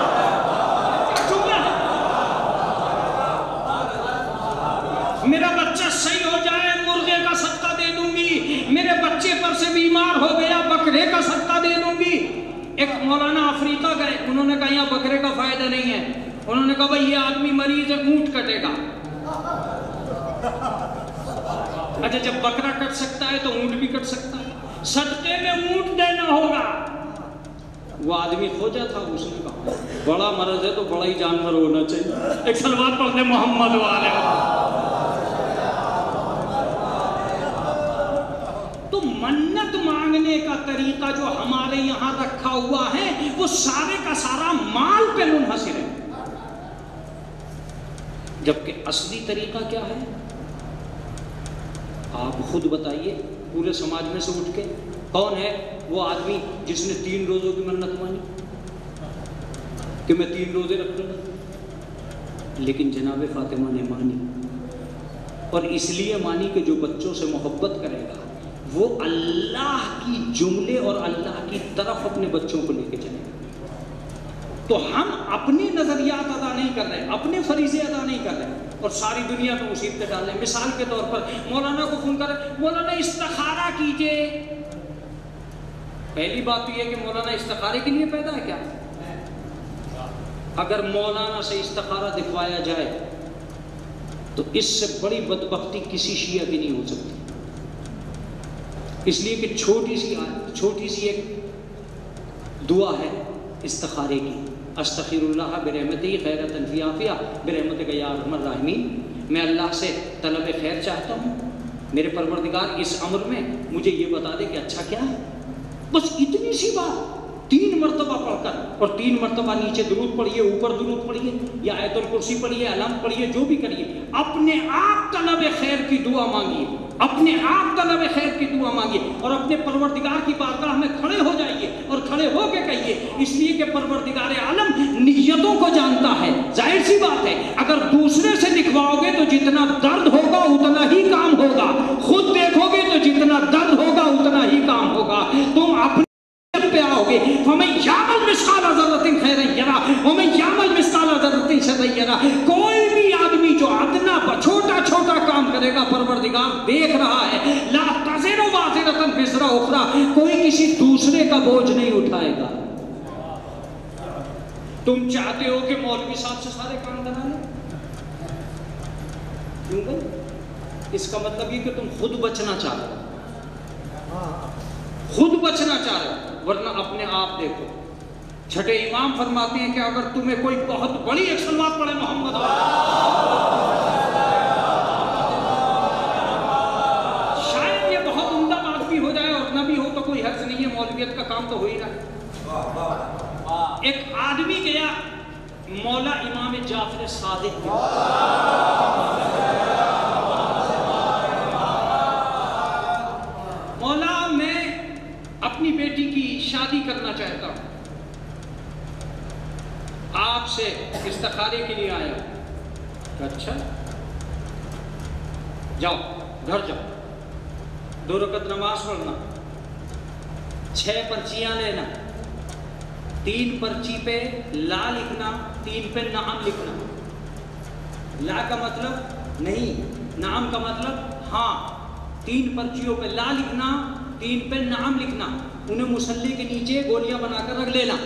میرا بچہ صحیح ہو جائے مرغے کا صدقہ دے دوں گی، میرے بچے پر سے بیمار ہو گیا بکرے کا صدقہ دے دوں گی۔ ایک مولانا افریقہ گئے، انہوں نے کہا یہاں بکرے کا فائدہ نہیں ہے، انہوں نے کہا بھئی یہ آدمی مریض ہے، اونٹ کٹے گا۔ اچھا جب بکرا کٹ سکتا ہے تو اونٹ بھی کٹ سکتا ہے، صدقے میں اونٹ دینا ہوگا۔ وہ آدمی کھوجا تھا، اس نے کہا بڑا مرض ہے تو بڑا ہی جانور ہونا چاہیے۔ ایک صلوات پڑھ دے محمد والے۔ تو منت مانگنے کا طریقہ جو ہمارے یہاں رکھا ہوا ہے وہ سارے کا سارا مال پہ منحصر ہے، جبکہ اصلی طریقہ کیا ہے آپ خود بتائیے۔ پورے سماج میں سے اٹھ کے کون ہے وہ آدمی جس نے 3 روزوں کی منت مانی کہ میں 3 روزے رکھ لوں گا؟ لیکن جناب فاطمہ نے مانی، اور اس لیے مانی کہ جو بچوں سے محبت کرے گا وہ اللہ کی جملے اور اللہ کی طرف اپنے بچوں کو لے کے چلے گا۔ تو ہم اپنے نظریات ادا نہیں کر رہے، اپنے فریضے ادا نہیں کر رہے اور ساری دنیا کو مصیبتیں ڈال رہے ہیں۔ مثال کے طور پر مولانا کو فون کرے، مولانا استخارہ کیجئے۔ پہلی بات تو یہ کہ مولانا استخارے کے لیے پیدا ہے کیا؟ اگر مولانا سے استخارہ دکھوایا جائے تو اس سے بڑی بدبختی کسی شیعہ کی نہیں ہو سکتی، اس لیے کہ چھوٹی سی ایک دعا ہے استخارے کی، استغفر اللہ برحمتہ خیرۃ فی عافیہ برحمتک یا ارحم الراحمین۔ میں اللہ سے طلب خیر چاہتا ہوں، میرے پروردگار اس امر میں مجھے یہ بتا دے کہ اچھا کیا ہے۔ بس اتنی سی بات 3 مرتبہ پڑھ کر، اور 3 مرتبہ نیچے درود پڑھیے، اوپر درود پڑھیے، یا آیت الکرسی پڑھیے، علم پڑھیے، جو بھی کریے، اپنے آپ طلب خیر کی دعا مانگیے، اپنے آپ طلب خیر کی دعا مانگیے، اور اپنے پروردگار کی بارگاہ میں کھڑے ہو جائیے اور کھڑے ہو کے کہیے، اس لیے کہ پروردگار عالم نیتوں کو جانتا ہے۔ ظاہر سی بات ہے اگر دوسرے سے لکھواؤ گے تو جتنا درد ہوگا اتنا ہی کام ہوگا، خود دیکھو گے تو جتنا درد ہوگا اتنا ہی کام ہوگا۔ تم اپنے پہ آؤ گے، فَمَن يَعْمَلْ مِثْقَالَ ذَرَّةٍ خَيْرًا يَرَهُ وَمَن يَعْمَلْ مِثْقَالَ ذَرَّةٍ شَرًّا يَرَهُ۔ کوئی بھی آدمی جو ادنا چھوٹا کام کرے گا پروردگار دیکھ رہا ہے۔ لا تزر وازرۃ وزر اخری، کوئی کسی دوسرے کا بوجھ نہیں اٹھائے گا۔ تم چاہتے ہو کہ مولوی صاحب سے سارے کام کرا لیں، کیوں بھائی؟ اس کا مطلب یہ کہ تم خود بچنا چاہ رہے ہو، خود بچنا چاہ رہے ہو، ورنہ اپنے آپ دیکھو۔ چھٹے امام فرماتے ہیں کہ اگر تمہیں کوئی بہت بڑی ایک صلوات پڑھے محمد، شاید یہ بہت عمدہ بات بھی ہو جائے اور نہ بھی ہو تو کوئی حرج نہیں ہے، مولویت کا کام تو ہو ہی رہا۔ ایک آدمی گیا مولا امام جعفر صادق، مولا میں اپنی بیٹی کی شادی کرنا چاہتا ہوں، آپ سے استخارے کے لیے آیا۔ اچھا جاؤ گھر جاؤ، 2 رکعت نماز پڑھنا، 6 پرچیاں لینا، 3 پرچی پہ لا لکھنا، 3 پہ نعم لکھنا۔ لا کا مطلب نہیں، نعم کا مطلب ہاں۔ 3 پرچیوں پہ لا لکھنا، 3 پہ نعم لکھنا، انہیں مصلی کے نیچے گولیاں بنا کر رکھ لینا۔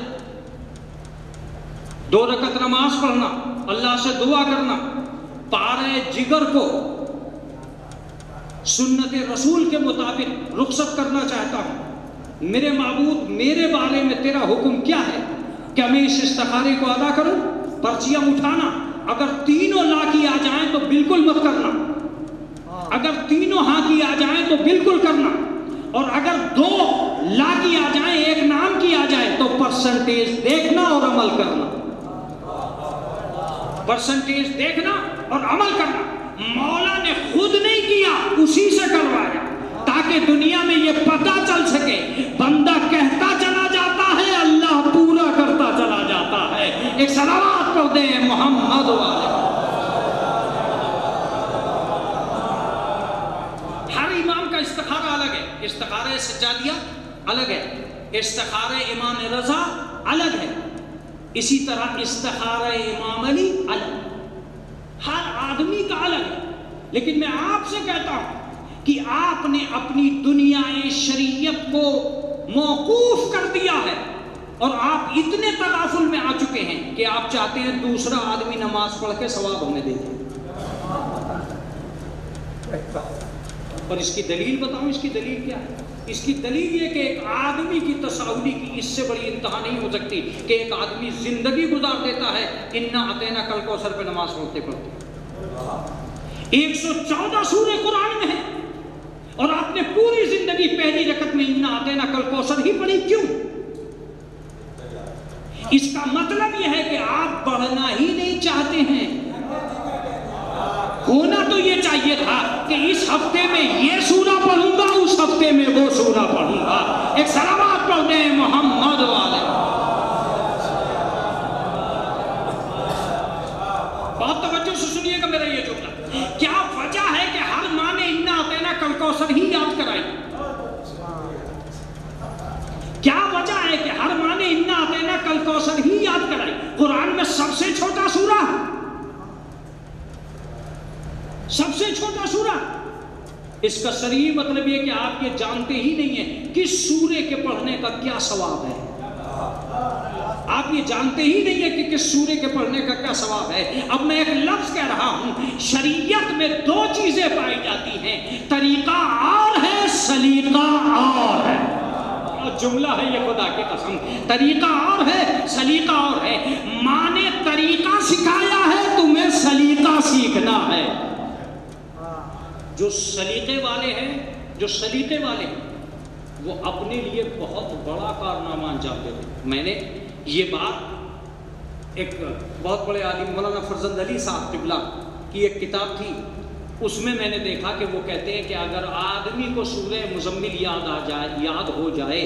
2 رکعت نماز پڑھنا، اللہ سے دعا کرنا، پارے جگر کو سنت رسول کے مطابق رخصت کرنا چاہتا ہوں، میرے معبود میرے بارے میں تیرا حکم کیا ہے؟ کیا میں اس استخارے کو ادا کروں؟ پرچیاں اٹھانا، اگر تینوں لا کی آ جائیں تو بالکل مت کرنا، اگر تینوں ہاں کی آ جائیں تو بالکل کرنا، اور اگر 2 لا کی آ جائیں 1 نام کی آ جائے تو پرسنٹیج دیکھنا اور عمل کرنا، پرسنٹیج دیکھنا اور عمل کرنا۔ مولا نے خود نہیں کیا، اسی سے کروایا، تاکہ دنیا میں یہ پتہ چل سکے بندہ کہتا چلا جاتا ہے، اللہ پورا کرتا چلا جاتا ہے۔ ایک صلوات پڑھ دیں محمد والے۔ ہر امام کا استخارہ الگ ہے، استخارہ سجادیہ الگ ہے، استخارہ امام رضا الگ ہے، اسی طرح استخارہ امام علی الگ، ہر آدمی کا الگ ہے۔ لیکن میں آپ سے کہتا ہوں کہ آپ نے اپنی دنیا شریعت کو موقوف کر دیا ہے، اور آپ اتنے تغافل میں آ چکے ہیں کہ آپ چاہتے ہیں دوسرا آدمی نماز پڑھ کے ثواب ہونے دے دیں۔ اور اس کی دلیل بتاؤں، اس کی دلیل کیا ہے؟ اس کی دلیل یہ کہ ایک آدمی کی تساہلی کی اس سے بڑی انتہا نہیں ہو سکتی کہ ایک آدمی زندگی گزار دیتا ہے انا اعطینا کل کوثر پہ نماز پڑھتے پڑھتے 114 سورے قرآن میں ہیں، اور آپ نے پوری زندگی پہلی رکعت میں انا اعطینا کل کوثر ہی پڑھی، کیوں؟ اس کا مطلب یہ ہے کہ آپ بڑھنا ہی نہیں چاہتے ہیں۔ ہونا تو یہ چاہیے تھا کہ اس ہفتے میں یہ سورہ پڑھوں گا، اس ہفتے میں وہ سورہ پڑھوں گا۔ ایک صلوات پڑھ دیں محمد والے۔ بہت توجہ سے سنیے گا میرا یہ جملہ۔ کیا وجہ ہے کہ ہر ماں نے انا اعطینا کل کوثر ہی یاد کرائی؟ کیا وجہ ہے کہ ہر ماں نے انا اعطینا کل کوثر ہی یاد کرائی؟ قرآن میں سب سے چھوٹا سورہ، سب سے چھوٹا سورہ، اس کا صریح مطلب یہ کہ آپ یہ جانتے ہی نہیں ہیں کہ سورے کے پڑھنے کا کیا ثواب ہے۔ آپ یہ جانتے ہی نہیں ہیں کہ کس سورے کے پڑھنے کا کیا ثواب ہے۔ اب میں ایک لفظ کہہ رہا ہوں، شریعت میں دو چیزیں پائی جاتی ہیں، طریقہ اور ہے، سلیقہ اور ہے۔ جملہ ہے یہ خدا کی قسم، طریقہ اور ہے، سلیقہ اور ہے۔ ماں نے طریقہ سکھایا ہے، تمہیں سلیقہ سیکھنا ہے۔ جو سلیقے والے ہیں، جو سلیقے والے ہیں، وہ اپنے لیے بہت بڑا کارنامہ انجام دیتے ہیں۔ میں نے یہ بات ایک بہت بڑے عالم مولانا فرزند علی صاحب قبلہ کی ایک کتاب تھی، اس میں میں نے دیکھا کہ وہ کہتے ہیں کہ اگر آدمی کو سورہ مزمل یاد ہو جائے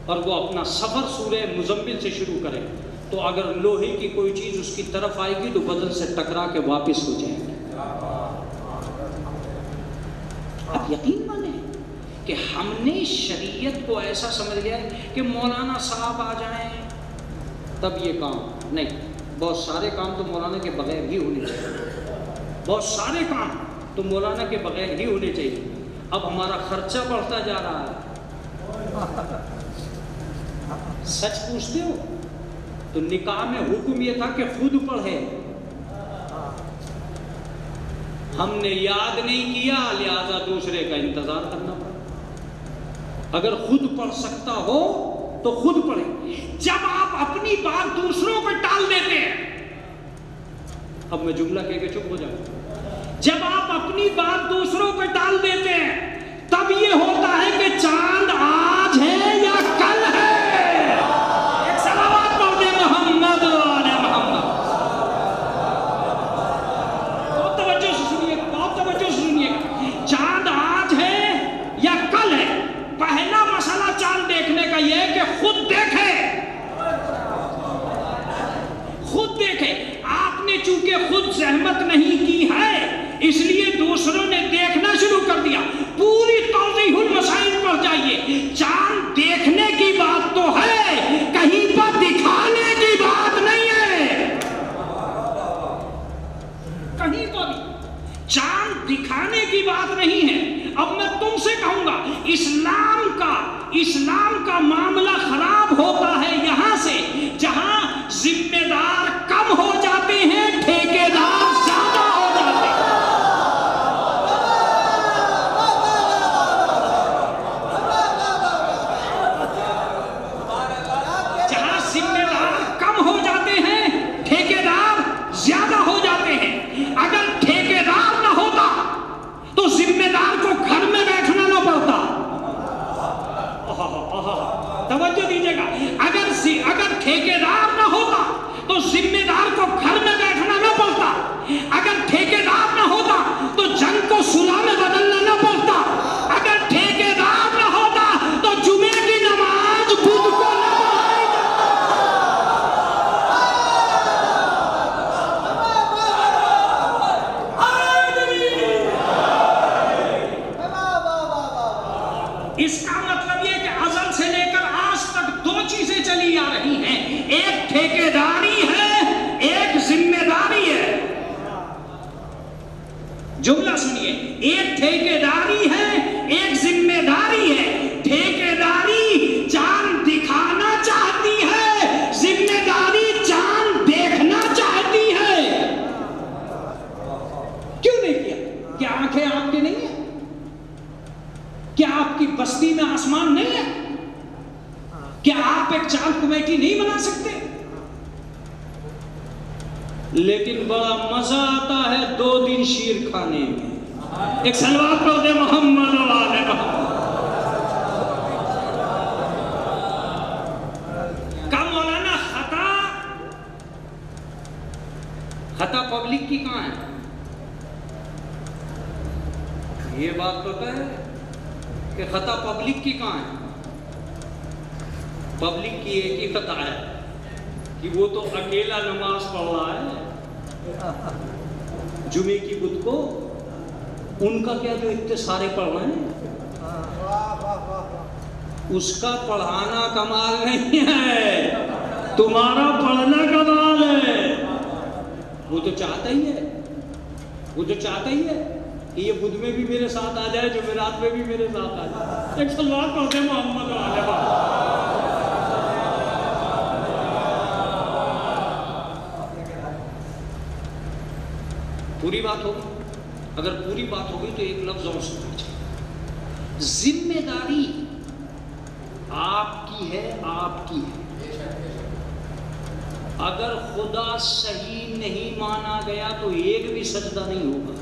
اور وہ اپنا سفر سورہ مزمل سے شروع کرے، تو اگر لوہے کی کوئی چیز اس کی طرف آئے گی تو بدن سے ٹکرا کے واپس ہو جائے گی۔ آپ یقین مانیں کہ ہم نے شریعت کو ایسا سمجھ لیا ہے کہ مولانا صاحب آ جائیں تب یہ کام نہیں، بہت سارے کام تو مولانا کے بغیر ہی ہونے چاہیے، بہت سارے کام تو مولانا کے بغیر ہی ہونے چاہیے۔ اب ہمارا خرچہ بڑھتا جا رہا ہے۔ سچ پوچھتے ہو تو نکاح میں حکم یہ تھا کہ خود پڑھے، ہم نے یاد نہیں کیا لہذا دوسرے کا انتظار کرنا پڑا۔ اگر خود پڑھ سکتا ہو تو خود پڑھے۔ جب آپ اپنی بات دوسروں پر ٹال دیتے ہیں، اب میں جملہ کہہ کے چپ ہو جاؤں، جب آپ اپنی بات دوسروں پر ٹال دیتے ہیں تب یہ ہوتا ہے کہ چاند آج ہے یا کل ہے۔ ایک صلوات پڑھ دیں محمد والے محمد۔ بہت توجہ سے سنیے، بہت توجہ سے سنیے، چاند آج ہے یا کل ہے؟ پہلا مسئلہ چاند دیکھنے کا یہ ہے کہ خود دیکھے، خود دیکھے۔ آپ نے چونکہ خود زحمت نہیں کی ہے اس لیے دوسروں نے دیکھنا شروع کر دیا۔ پوری توضیح المسائل پر جائیے، چاند دیکھنے کی بات تو ہے، کہیں پر دکھانے کی بات نہیں ہے۔ کہیں پر بھی چاند دکھانے کی بات نہیں ہے۔ اب میں تم سے کہوں گا، اسلام کا معاملہ خراب ہوتا ہے یہاں سے جہاں ذمہ دار کم ہو جاتے ہیں، ٹھیکیدار زیادہ ہو جاتے ہیں۔ جہاں ذمہ دار کم ہو جاتے ہیں، ٹھیکیدار زیادہ ہو جاتے ہیں۔ اگر ٹھیکیدار نہ ہوتا تو ذمہ دار کو گھر میں بیٹھنا نہ پڑتا۔ توجہ اس کا مطلب یہ کہ ازل سے لے کر آج تک دو چیزیں چلی آ رہی ہیں، ایک ٹھیکیداری ہے، ایک ذمہ داری ہے۔ جملہ سنیے، ایک ٹھیکیداری ہے، ایک ذمہ داری ہے۔ ٹھیکیداری چاند دکھانا چاہتی ہے، ذمہ داری چاند دیکھنا چاہتی ہے۔ کیوں نہیں کیا؟ کیا آنکھیں آپ کی نہیں ہیں؟ کیا آپ کی بستی میں آسمان نہیں ہے؟ کیا آپ ایک چاند کمیٹی نہیں بنا سکتے؟ لیکن بڑا مزہ آتا ہے 2 دن شیر کھانے میں۔ ایک صلوات پڑھ دے محمد و آل محمد۔ کا مولانا خطا پبلک کی کہاں ہے؟ یہ بات پتہ ہے کہ خطا پبلک کی کہاں ہے؟ پبلک کی ایک ہی خطا ہے کہ وہ تو اکیلا نماز پڑھ رہا ہے جمعے کی بدھ کو، ان کا کیا جو اتنے سارے پڑھ رہے ہیں، اس کا پڑھانا کمال نہیں ہے، تمہارا پڑھنا کمال ہے۔ وہ تو چاہتا ہی ہے، وہ تو چاہتا ہی ہے کہ یہ بدھ میں بھی میرے ساتھ آ جائے، جمعرات میں بھی میرے ساتھ آ جائے۔ ایک صلوات پڑھتے ہیں محمد و آل محمد۔ پوری بات ہوگی؟ اگر پوری بات ہوگی تو ایک لفظ اور سن لیجیے، ذمہ داری آپ کی ہے، آپ کی ہے۔ اگر خدا صحیح نہیں مانا گیا تو ایک بھی سجدہ نہیں ہوگا،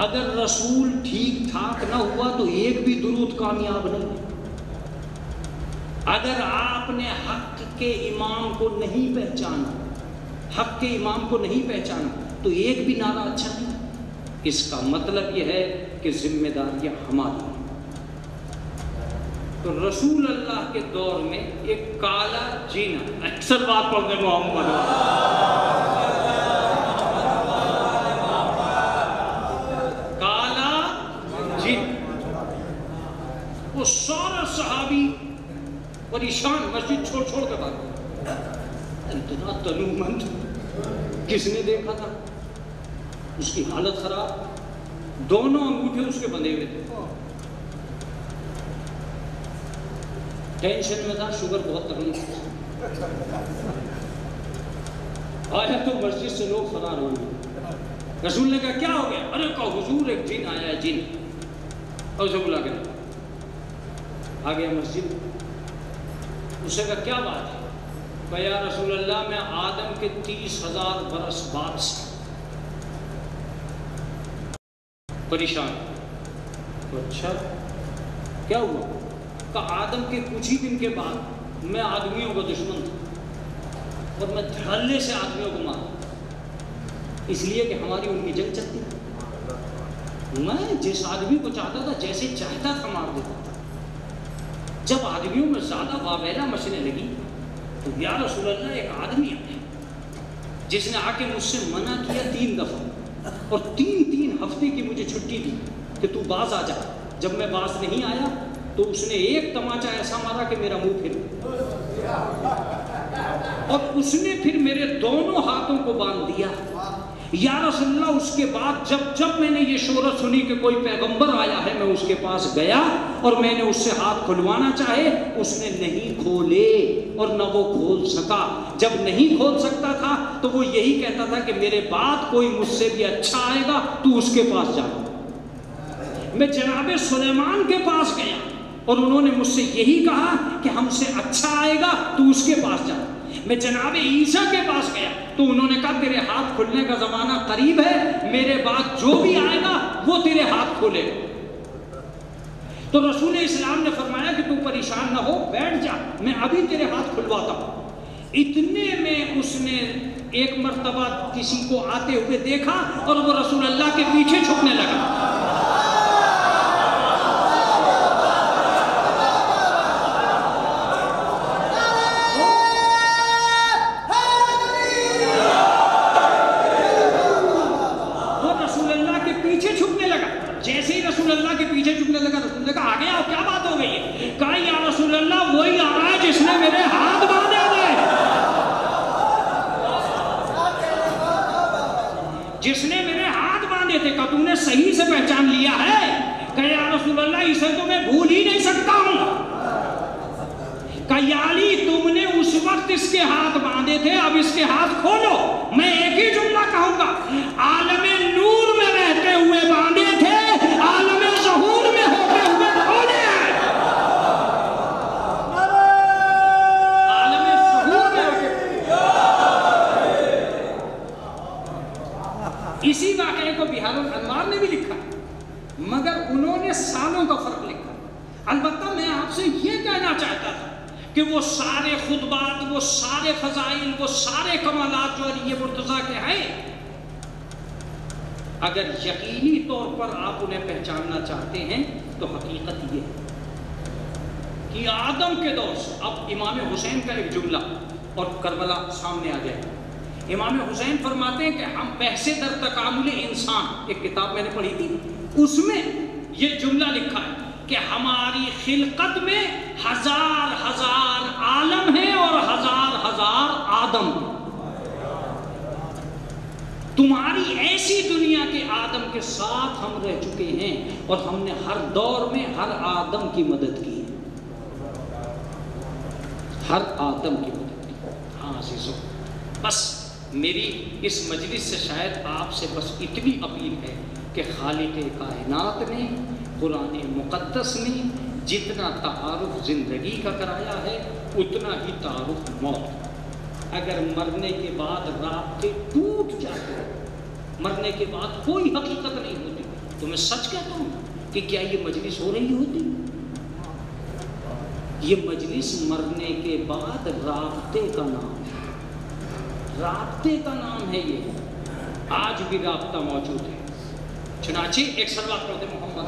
اگر رسول ٹھیک ٹھاک نہ ہوا تو ایک بھی درود کامیاب نہیں، اگر آپ نے حق کے امام کو نہیں پہچانا، حق کے امام کو نہیں پہچانا تو ایک بھی نعرہ اچھا نہیں۔ اس کا مطلب یہ ہے کہ ذمہ داریاں ہماری ہیں۔ تو رسول اللہ کے دور میں ایک کالا جن، اکثر بات پڑھتے محمد، کالا جن، وہ سارا صحابی پریشان، مسجد چھوڑ چھوڑ کے بات، اتنا تنو مند، کس نے دیکھا تھا؟ اس کی حالت خراب، دونوں انگوٹھے اس کے بندھے ہوئے تھے، ٹینشن میں تھا، شوگر بہت تکلیف آیا تو مسجد سے لوگ فرار ہو گئے۔ رسول نے کہا کیا ہو گیا؟ ارے کہا حضور ایک جن آیا ہے، جن، اور اسے بلا کے آ گیا مسجد۔ اسے کہا کیا بات ہے؟ کہ یا رسول اللہ میں آدم کے 30,000 برس بعد سے پریشان۔ اچھا کیا ہوا؟ کہ آدم کے کچھ ہی دن کے بعد میں آدمیوں کا دشمن تھا اور میں دھڑلے سے آدمیوں کو مارا، اس لیے کہ ہماری ان کی جنگ چلتی تھی، میں جس آدمی کو چاہتا تھا جیسے چاہتا تھا مار دیتا تھا۔ جب آدمیوں میں زیادہ واویلا مچنے لگی تو یا رسول اللہ ایک آدمی آیا جس نے آ کے مجھ سے منع کیا 3 دفعہ اور 3 ہفتے کی مجھے چھٹی دی کہ تو باز آ جا۔ جب میں باز نہیں آیا تو اس نے ایک تماچا ایسا مارا کہ میرا منہ پھر گیا، اور اس نے پھر میرے دونوں ہاتھوں کو باندھ دیا۔ یا رسول اللہ اس کے بعد جب میں نے یہ شہرت سنی کہ کوئی پیغمبر آیا ہے، میں اس کے پاس گیا اور میں نے اس سے ہاتھ کھلوانا چاہے، اس نے نہیں کھولے اور نہ وہ کھول سکا۔ جب نہیں کھول سکتا تھا تو وہ یہی کہتا تھا کہ میرے بعد کوئی مجھ سے بھی اچھا آئے گا تو اس کے پاس جا۔ میں جناب سلیمان کے پاس گیا اور انہوں نے مجھ سے یہی کہا کہ ہم سے اچھا آئے گا تو اس کے پاس جا۔ میں جناب عیسیٰ کے پاس گیا تو انہوں نے کہا تیرے ہاتھ کھلنے کا زمانہ قریب ہے، میرے بعد جو بھی آئے گا وہ تیرے ہاتھ کھولے گا۔ تو رسول اسلام نے فرمایا کہ تو پریشان نہ ہو، بیٹھ جا، میں ابھی تیرے ہاتھ کھلواتا ہوں۔ اتنے میں اس نے ایک مرتبہ کسی کو آتے ہوئے دیکھا اور وہ رسول اللہ کے پیچھے چھپنے لگا۔ جیسے ہی رسول اللہ کے پیچھے چھپنے لگا اللہ اسے تو میں بھول ہی نہیں سکتا ہوں. کہ یالی تم نے اس وقت اس کے ہاتھ باندھے تھے، اب اس کے ہاتھ کھولو. میں ایک ہی جملہ کہوں گا، عالم نور میں رہتے ہوئے باندھے تھے، عالم ظہور میں ہوتے ہوئے کھولے ہیں. عالم ظہور میں اسی واقعے کو بہار الانوار نے بھی لکھا، مگر انہوں نے سالوں کا فرق لکھا. البتہ میں آپ سے یہ کہنا چاہتا تھا کہ وہ سارے خطبات، وہ سارے فضائل، وہ سارے کمالات جو علی مرتضیٰ کے ہیں، اگر یقینی طور پر آپ انہیں پہچاننا چاہتے ہیں تو حقیقت یہ ہے کہ آدم کے دور سے اب امام حسین کا ایک جملہ اور کربلا سامنے آ جائے. امام حسین فرماتے ہیں کہ ہم بحث در تکامل انسان، ایک کتاب میں نے پڑھی تھی، اس میں یہ جملہ لکھا ہے کہ ہماری خلقت میں ہزار ہزار عالم ہیں اور ہزار ہزار آدم ہیں. تمہاری ایسی دنیا کے آدم کے ساتھ ہم رہ چکے ہیں اور ہم نے ہر دور میں ہر آدم کی مدد کی ہے، ہر آدم کی مدد کی. ہاں عزیزو، بس میری اس مجلس سے شاید آپ سے بس اتنی اپیل ہے کہ خالق کائنات نے قرآن مقدس میں جتنا تعارف زندگی کا کرایا ہے اتنا ہی تعارف موت. اگر مرنے کے بعد رابطے ٹوٹ جاتے ہیں، مرنے کے بعد کوئی حقیقت نہیں ہوتی، تو میں سچ کہتا ہوں کہ کیا یہ مجلس ہو رہی ہوتی؟ یہ مجلس مرنے کے بعد رابطے کا نام ہے، رابطے کا نام ہے. یہ آج بھی رابطہ موجود ہے. چنانچہ ایک صلوات پڑھتے محمد.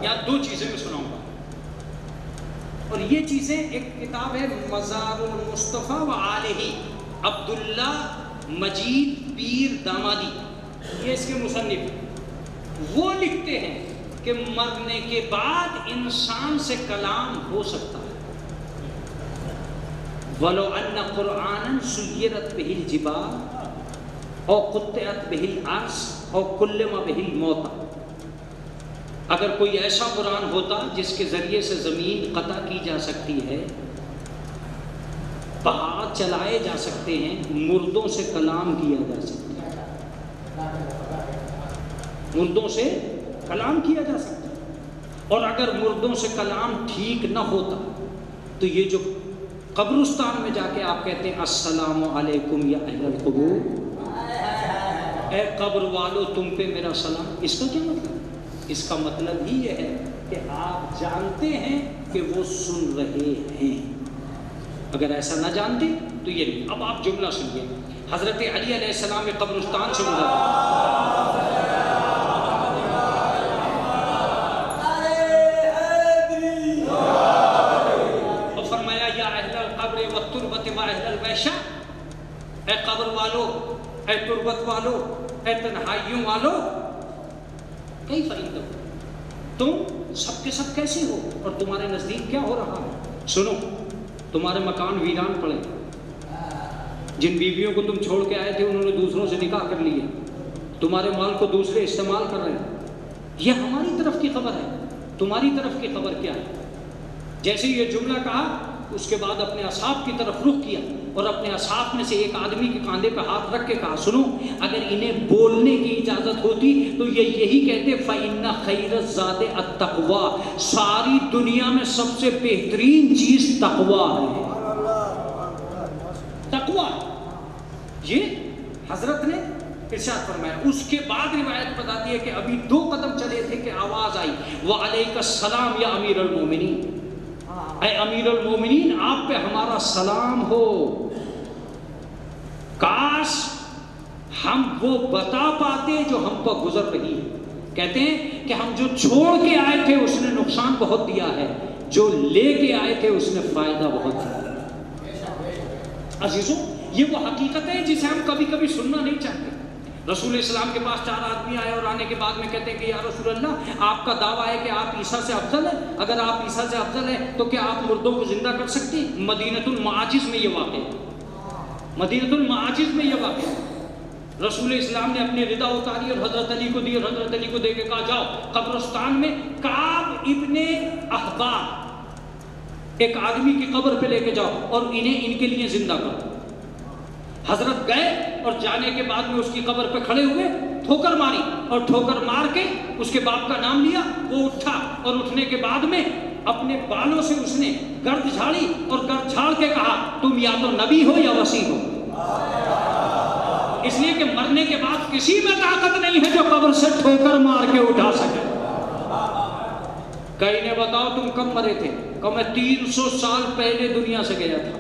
یہاں دو چیزیں میں سناؤں گا، اور یہ چیزیں ایک کتاب ہے مزار المصطفیٰ و آلہ، عبداللہ مجید پیر دامادی، یہ اس کے مصنف ہیں. وہ لکھتے ہیں کہ مرنے کے بعد انسان سے کلام ہو سکتا ہے. وَلَوْ أَنَّ قُرْآنًا سُيِّرَتْ بِهِ الْجِبَالُ أَوْ قُطِّعَتْ بِهِ الْأَرْضُ أَوْ كُلِّمَ بِهِ الْمَوْتَى. اگر کوئی ایسا قرآن ہوتا جس کے ذریعے سے زمین قطع کی جا سکتی ہے، پہاڑ چلائے جا سکتے ہیں، مردوں سے کلام کیا جا سکتا ہے، مردوں سے کلام کیا جا سکتا ہے. اور اگر مردوں سے کلام ٹھیک نہ ہوتا تو یہ جو قبرستان میں جا کے آپ کہتے ہیں السلام علیکم یا اہل القبور، اے قبر والو تم پہ میرا سلام، اس کا کیا مطلب؟ اس کا مطلب ہی یہ ہے کہ آپ جانتے ہیں کہ وہ سن رہے ہیں. اگر ایسا نہ جانتے تو یہ نہیں. اب آپ جملہ سنیے. حضرت علی علیہ السلام کے قبرستان سے گزرا، اے قبر والو، اے تربت والو، اے تنہائیوں والو، کیف عندکم، تم سب کے سب کیسے ہو اور تمہارے نزدیک کیا ہو رہا ہے؟ سنو، تمہارے مکان ویران پڑے، جن بیویوں کو تم چھوڑ کے آئے تھے انہوں نے دوسروں سے نکاح کر لیا، تمہارے مال کو دوسرے استعمال کر رہے ہیں. یہ ہماری طرف کی خبر ہے، تمہاری طرف کی خبر کیا ہے؟ جیسے یہ جملہ کہا اس کے بعد اپنے اصحاب کی طرف رخ کیا اور اپنے اصحاب میں سے ایک آدمی کے کاندھے پہ ہاتھ رکھ کے کہا، سنو، اگر انہیں بولنے کی اجازت ہوتی تو یہ یہی کہتے فَإِنَّ خَيْرَ الزَّادِ التَّقْوَىٰ، ساری دنیا میں سب سے بہترین چیز تقویٰ ہے. تقویٰ، یہ حضرت نے ارشاد فرمایا. اس کے بعد روایت بتاتی ہے کہ ابھی 2 قدم چلے تھے کہ آواز آئی، وَعَلَيْكَ السَّلَامُ یا امیر المومنین، اے امیر المومنین آپ پہ ہمارا سلام ہو. کاش ہم وہ بتا پاتے جو ہم پر گزر رہی ہے. کہتے ہیں کہ ہم جو چھوڑ کے آئے تھے اس نے نقصان بہت دیا ہے، جو لے کے آئے تھے اس نے فائدہ بہت دیا. عزیزوں، یہ وہ حقیقت ہے جسے ہم کبھی کبھی سننا نہیں چاہتے. رسول اسلام کے پاس 4 آدمی آئے اور آنے کے بعد میں کہتے ہیں کہ یا رسول اللہ، آپ کا دعویٰ ہے کہ آپ عیسیٰ سے افضل ہیں، اگر آپ عیسیٰ سے افضل ہیں تو کیا آپ مردوں کو زندہ کر سکتے ہیں؟ مدینۃ المعاجز میں یہ واقع ہے، مدینۃ المعاجز میں یہ واقع ہے. رسول اسلام نے اپنی رضا اتاری اور حضرت علی کو دی، اور حضرت علی کو دے کے کہا جاؤ قبرستان میں کعب ابن احبار ایک آدمی کی قبر پہ لے کے جاؤ اور انہیں ان کے لیے زندہ کرو۔ حضرت گئے اور جانے کے بعد میں اس کی قبر پہ کھڑے ہوئے، ٹھوکر ماری اور ٹھوکر مار کے اس کے باپ کا نام لیا۔ وہ اٹھا اور اٹھنے کے بعد میں اپنے بالوں سے اس نے گرد جھاڑی اور گرد جھاڑ کے کہا تم یا تو نبی ہو یا وسیع ہو، اس لیے کہ مرنے کے بعد کسی میں طاقت نہیں ہے جو قبر سے ٹھوکر مار کے اٹھا سکے۔ کہیں نے بتاؤ تم کب مرے تھے؟ کہ میں 300 سال پہلے دنیا سے گیا تھا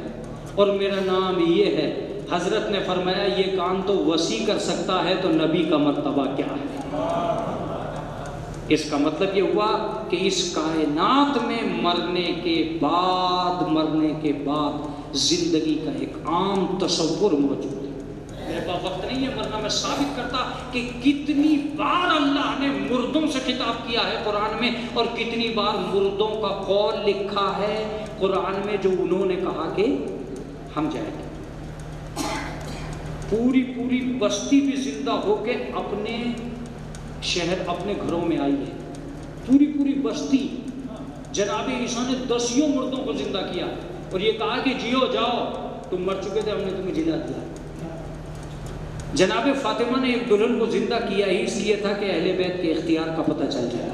اور میرا نام یہ ہے۔ حضرت نے فرمایا یہ کان تو وسیع کر سکتا ہے تو نبی کا مرتبہ کیا ہے؟ اس کا مطلب یہ ہوا کہ اس کائنات میں مرنے کے بعد زندگی کا ایک عام تصور موجود ہے۔ میرے پاس وقت نہیں ہے ورنہ میں ثابت کرتا کہ کتنی بار اللہ نے مردوں سے خطاب کیا ہے قرآن میں، اور کتنی بار مردوں کا قول لکھا ہے قرآن میں جو انہوں نے کہا کہ ہم جائیں گے۔ پوری بستی بھی زندہ ہو کے اپنے شہر اپنے گھروں میں آئی ہے، پوری بستی۔ جناب عیسیٰ نے 10 مردوں کو زندہ کیا اور یہ کہا کہ جیو جاؤ، تم مر چکے تھے، ہم نے تمہیں جلا دیا۔ جناب فاطمہ نے ایک دلہن کو زندہ کیا ہی اس لیے تھا کہ اہل بیت کے اختیار کا پتہ چل جائے۔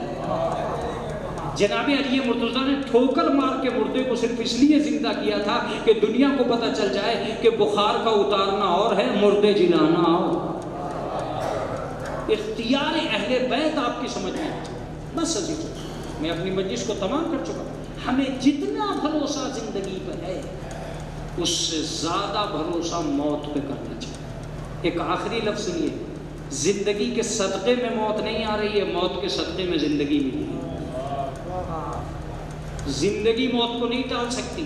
جناب علی مرتضیٰ نے ٹھوکر مار کے مردے کو صرف اس لیے زندہ کیا تھا کہ دنیا کو پتہ چل جائے کہ بخار کا اتارنا اور ہے، مردے جلانا اور۔ اختیار اہل بیت آپ کی سمجھ میں بس عزیزوں، میں اپنی مجلس کو تمام کر چکا۔ ہمیں جتنا بھروسہ زندگی پہ ہے اس سے زیادہ بھروسہ موت پہ کرنا چاہیے۔ ایک آخری لفظ سنیے، زندگی کے صدقے میں موت نہیں آ رہی ہے، موت کے صدقے میں زندگی ملی ہے۔ زندگی موت کو نہیں ٹال سکتی،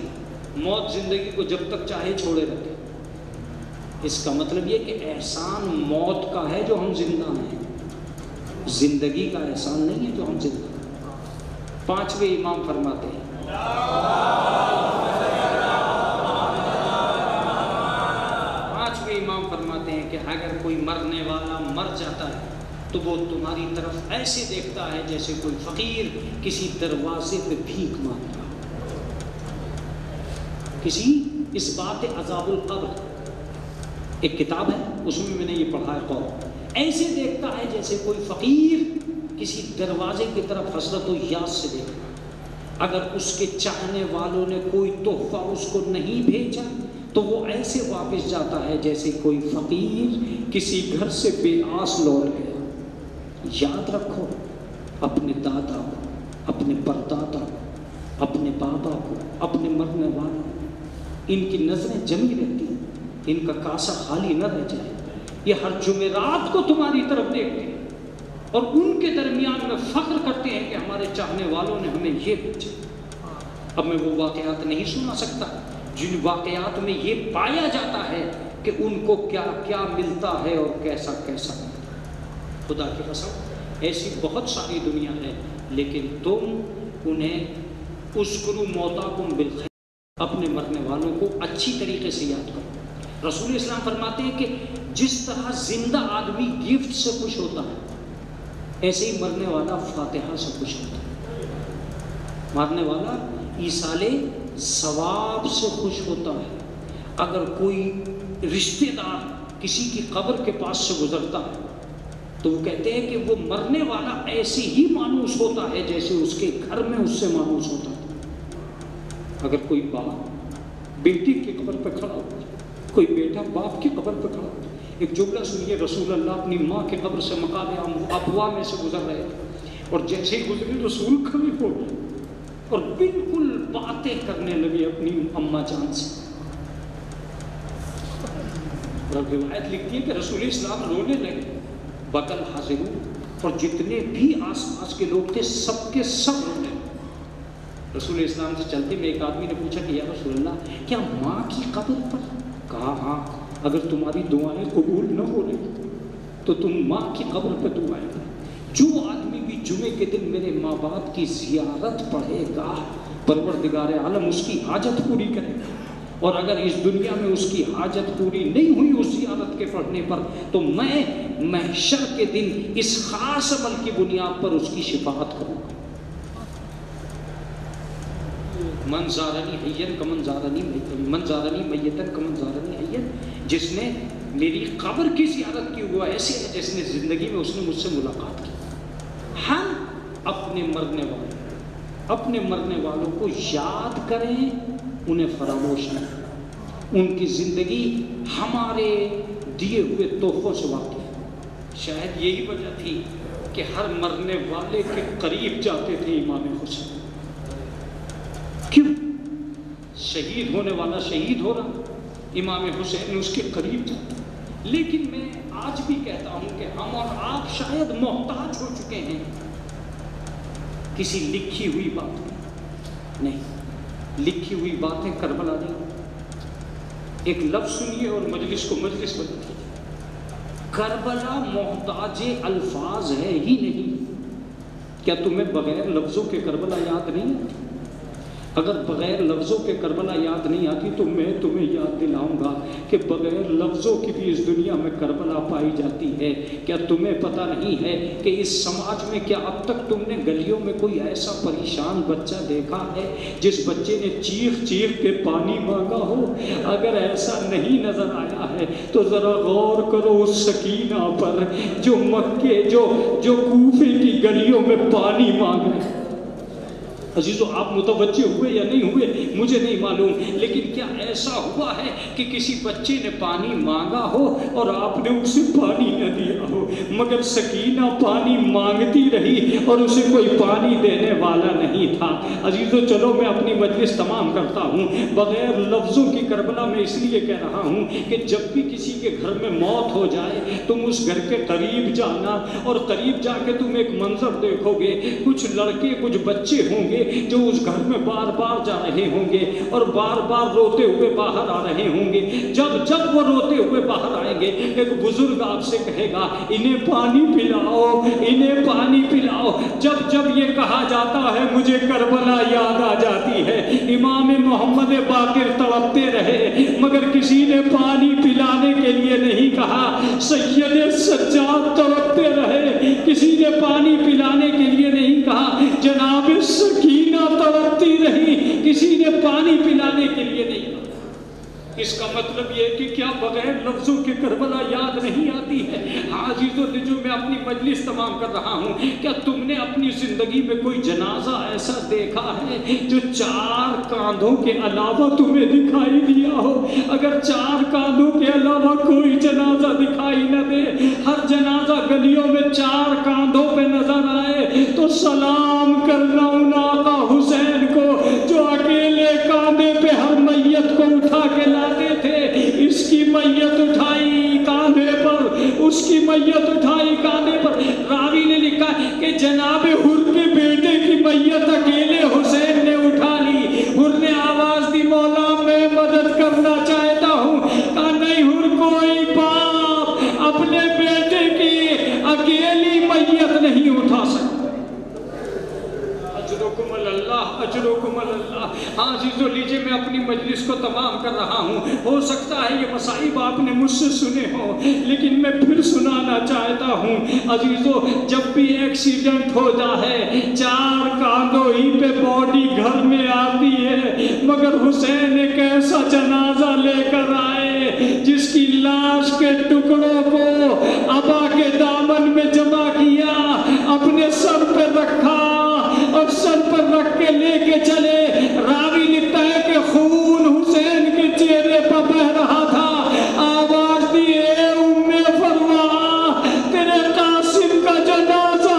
موت زندگی کو جب تک چاہے چھوڑے رکھے۔ اس کا مطلب یہ کہ احسان موت کا ہے جو ہم زندہ ہیں، زندگی کا احسان نہیں ہے جو ہم زندہ ہیں۔ 5ویں امام فرماتے ہیں کہ اگر کوئی مرنے والا مر جاتا ہے تو وہ تمہاری طرف ایسے دیکھتا ہے جیسے کوئی فقیر کسی دروازے پہ بھیک مانگ رہا ہو۔ کسی اس بات عذاب القبر ایک کتاب ہے اس میں نے یہ پڑھا ہے قول، ایسے دیکھتا ہے جیسے کوئی فقیر کسی دروازے کی طرف حسرت و یاس سے دیکھتا۔ اگر اس کے چاہنے والوں نے کوئی تحفہ اس کو نہیں بھیجا تو وہ ایسے واپس جاتا ہے جیسے کوئی فقیر کسی گھر سے بے آس لوٹ گیا۔ یاد رکھو اپنے دادا کو، اپنے پردادا کو، اپنے بابا کو، اپنے مرنے والوں کو، ان کی نظریں جمی رہتی ہیں، ان کا کاسہ خالی نہ رہ جائے۔ یہ ہر جمعرات کو تمہاری طرف دیکھتے ہیں اور ان کے درمیان میں فخر کرتے ہیں کہ ہمارے چاہنے والوں نے ہمیں یہ بھیجا۔ اب میں وہ واقعات نہیں سنا سکتا جن واقعات میں یہ پایا جاتا ہے کہ ان کو کیا کیا ملتا ہے اور کیسا کیسا ملتا ہے۔ خدا کی قسم ایسی بہت ساری دنیا ہے، لیکن تم انہیں اذکروا موتاکم بالخیر، اپنے مرنے والوں کو اچھی طریقے سے یاد کرو۔ رسول اسلام فرماتے ہیں کہ جس طرح زندہ آدمی گفٹ سے خوش ہوتا ہے ایسے ہی مرنے والا فاتحہ سے خوش ہوتا ہے۔ مرنے والا ایصال ثواب سے خوش ہوتا ہے۔ اگر کوئی رشتہ دار کسی کی قبر کے پاس سے گزرتا ہے تو وہ کہتے ہیں کہ وہ مرنے والا ایسے ہی مانوس ہوتا ہے جیسے اس کے گھر میں اس سے مانوس ہوتا ہے۔ اگر کوئی باپ بیٹی کی قبر پہ کھڑا ہو، کوئی بیٹا باپ کی قبر پہ کھڑا ہو، ایک جملہ سنیے، رسول اللہ اپنی ماں کی قبر سے مقام ابوا میں سے گزر رہے تھے اور جیسے ہی گزرے رسول کھڑے ہو گئے اور بالکل باتیں کرنے لگے اپنی اماں جان سے۔ اور روایت لکھتی ہے کہ رسول اسلام رونے لگے، بکل حاضرون، اور جتنے بھی آس پاس کے لوگ تھے سب کے سب رونے لگے۔ رسول اسلام سے چلتے میں ایک آدمی نے پوچھا کہ یا رسول اللہ کیا ماں کی قبر پر؟ کہا ہاں، اگر تمہاری دعائیں قبول نہ ہو رہی تو تم ماں کی قبر پہ دعائیں کرو۔ جو آدمی بھی جمعے کے دن میرے ماں باپ کی زیارت پڑھے گا پروردگار عالم اس کی حاجت پوری کرے گا۔ اور اگر اس دنیا میں اس کی حاجت پوری نہیں ہوئی اس زیارت کے پڑھنے پر، تو میں محشر کے دن اس خاص عمل کی بنیاد پر اس کی شفاعت کروں گا۔ من زارنی حیًا کمن زارنی من زارنی میتًا کمن زارنی حیًا، جس نے میری قبر کی زیارت کی وہ ایسے ہے جس نے زندگی میں اس نے مجھ سے ملاقات کی۔ ہم اپنے مرنے والوں کو یاد کریں، انہیں فراموش نہ کریں۔ ان کی زندگی ہمارے دیے ہوئے تحفوں سے واقف ہے۔ شاید یہی وجہ تھی کہ ہر مرنے والے کے قریب جاتے تھے امام حسین۔ کیوں؟ شہید ہونے والا شہید ہو رہا، امام حسین اس کے قریب جاتا۔ لیکن میں آج بھی کہتا ہوں کہ ہم اور آپ شاید محتاج ہو چکے ہیں کسی لکھی ہوئی بات نہیں۔ لکھی ہوئی باتیں کربلا نہیں، ایک لفظ سنیے اور مجلس کو مجلس بنا دیجیے۔ کربلا محتاج الفاظ ہے ہی نہیں۔ کیا تمہیں بغیر لفظوں کے کربلا یاد نہیں آتی؟ اگر بغیر لفظوں کے کربلا یاد نہیں آتی تو میں تمہیں یاد دلاؤں گا کہ بغیر لفظوں کی بھی اس دنیا میں کربلا پائی جاتی ہے۔ کیا تمہیں پتہ نہیں ہے کہ اس سماج میں کیا اب تک تم نے گلیوں میں کوئی ایسا پریشان بچہ دیکھا ہے جس بچے نے چیخ چیخ کے پانی مانگا ہو؟ اگر ایسا نہیں نظر آیا ہے تو ذرا غور کرو اس سکینہ پر جو مکے جو کوفے کی گلیوں میں پانی مانگ رہے۔ عزیزو، آپ متوجہ ہوئے یا نہیں ہوئے مجھے نہیں معلوم، لیکن کیا ایسا ہوا ہے کہ کسی بچے نے پانی مانگا ہو اور آپ نے اسے پانی نہ دیا ہو؟ مگر سکینہ پانی مانگتی رہی اور اسے کوئی پانی دینے والا نہیں تھا۔ عزیزو چلو میں اپنی مجلس تمام کرتا ہوں۔ بغیر لفظوں کی کربلا میں اس لیے کہہ رہا ہوں کہ جب بھی کسی کے گھر میں موت ہو جائے تم اس گھر کے قریب جانا، اور قریب جا کے تم ایک منظر دیکھو گے، کچھ لڑکے کچھ بچے ہوں گے جو اس گھر میں بار بار جا رہے ہوں گے اور بار بار روتے ہوئے باہر آ رہے ہوں گے۔ جب وہ روتے ہوئے باہر آئیں گے ایک بزرگ آپ سے کہے گا انہیں پانی پلاؤ، انہیں پانی پلاؤ۔ جب یہ کہا جاتا ہے مجھے کربلا یاد آ جاتی ہے۔ امام محمد باقر تڑپتے رہے مگر کسی نے پانی پلانے کے لیے نہیں کہا۔ سید سجاد تڑپتے رہے، کسی نے پانی پلانے کے لیے نہیں کہا۔ جناب سکینہ تڑپتی رہی، کسی نے پانی پلانے کے لیے نہیں کہا۔ اس کا مطلب یہ کہ کیا بغیر لفظوں کے کربلا یاد نہیں آتی ہے؟ عزیزو جو میں اپنی مجلس تمام کر رہا ہوں، کیا تم نے اپنی زندگی میں کوئی جنازہ ایسا دیکھا ہے جو 4 کاندھوں کے علاوہ تمہیں دکھائی دیا ہو؟ اگر 4 کاندھوں کے علاوہ کوئی جنازہ دکھائی نہ دے، ہر جنازہ گلیوں میں 4 کاندھوں پہ نظر آئے تو سلام کرنا ان آقا حسین کو جو اکیلے کاندھے پہ ہر میت کو اٹھا کے لاتے تھے۔ اس کی میت اٹھائی کاندھے پر، اس کی میت اٹھائی کاندھے پر۔ راوی نے لکھا کہ جناب حر کے بیٹے کی میت اکیلے حسین نے اٹھا لی۔ حر نے آواز دی مولا میں مدد کرنا چاہتا ہوں۔ کہا نہیں حر، کوئی باپ اپنے بیٹے کی اکیلی میت نہیں اٹھا سکتا۔ اجرکم اللہ، اجرکم اللہ۔ ہاں عزیزو لیجئے میں اپنی مجلس کو تمام کر رہا ہوں۔ ہو سکتا ہے یہ مصائب آپ نے مجھ سے سنے ہوں لیکن میں پھر سنانا چاہتا ہوں۔ عزیزو جب بھی ایکسیڈنٹ ہوتا ہے 4 کاندھوں ہی پہ باڈی گھر میں آتی ہے، مگر حسین ایک ایسا جنازہ لے کر آئے جس کی لاش کے ٹکڑوں کو عبا کے دامن میں جمع کیا، اپنے سر پہ رکھا اور سر پر رکھ کے لے کے چلے۔ راوی لکھتا ہے کہ خون حسین کے چہرے پر بہ رہا تھا۔ آواز دی اے ام فروا، تیرے قاسم کا جنازہ۔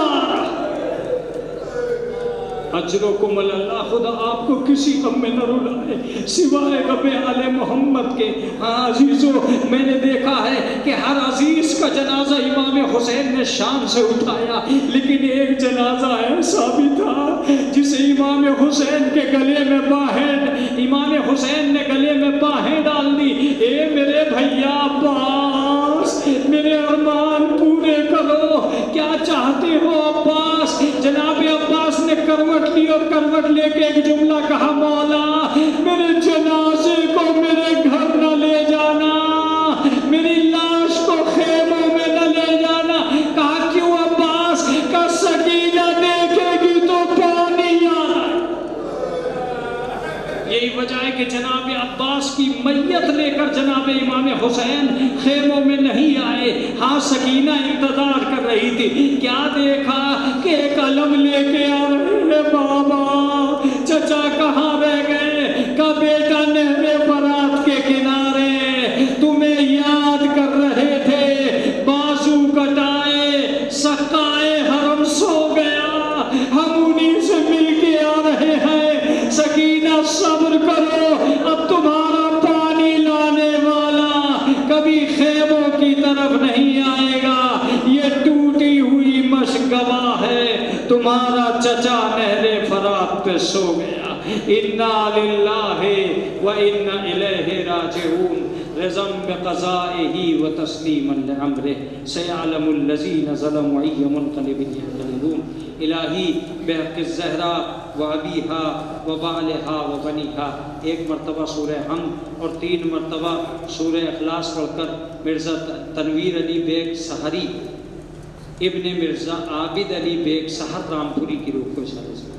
اجرکم اللہ، خدا آپ کو کسی غم میں نہ رلائے سوائے غم آل محمد کے۔ ہاں عزیزو میں نے دیکھا ہے کہ ہر عزیز کا جنازہ امام حسین نے شان سے اٹھایا، لیکن ایک جنازہ ایسا بھی تھا جسے امام حسین کے گلے میں باہیں، امام حسین نے گلے میں باہیں ڈال دی۔ اے میرے بھیا عباس، میرے ارمان پورے کرو، کیا چاہتے ہو عباس؟ جناب عباس نے کروٹ لی اور کروٹ لے کے ایک جملہ کہا، مولا میرے جنازے کو کو میرے گھر نہ لے جانا، میری لاش کو خیموں میں نہ لے جانا۔ کہا کیوں عباس؟ کا سکینہ دیکھے گی تو پانی آ رہا ہے۔ یہی وجہ ہے کہ جناب عباس کی میت لے کر جناب امام حسین خیموں میں نہیں آئے۔ ہاں سکینہ انتظار کر رہی تھی۔ کیا دیکھا کہ ایک علم لے کے آ رہے ہیں، بابا چچا کہاں رہ گئے؟ کا بیٹا نہر فرات کے کنارے تمہیں یاد کر رہے تھے، بازو کٹائے سقائے حرم سو گیا، ہم انہیں سے مل کے آ رہے ہیں۔ سکینہ صبر کرو، اب تمہارا پانی لانے والا کبھی خیموں کی طرف نہیں آئے گا، یہ ٹوٹی ہوئی مشک گواہ ہے، تمہارا چچا نہر فرات پہ سو گیا۔ انا للہ و انا الیہ راجعون، رضم بقضائہ و تسلیما لامرہ، سیعلم الذین ظلموا ای منقلب ینقلبون۔ الہی بحق الزہرا و ابیہا و بالہا و بنیہا، ایک مرتبہ سورہ حمد اور 3 مرتبہ سورہ اخلاص پڑھ کر مرزا تنویر علی بیگ سحری ابن مرزا عابد علی بیگ سحر رامپوری کی روح کو اشارے سے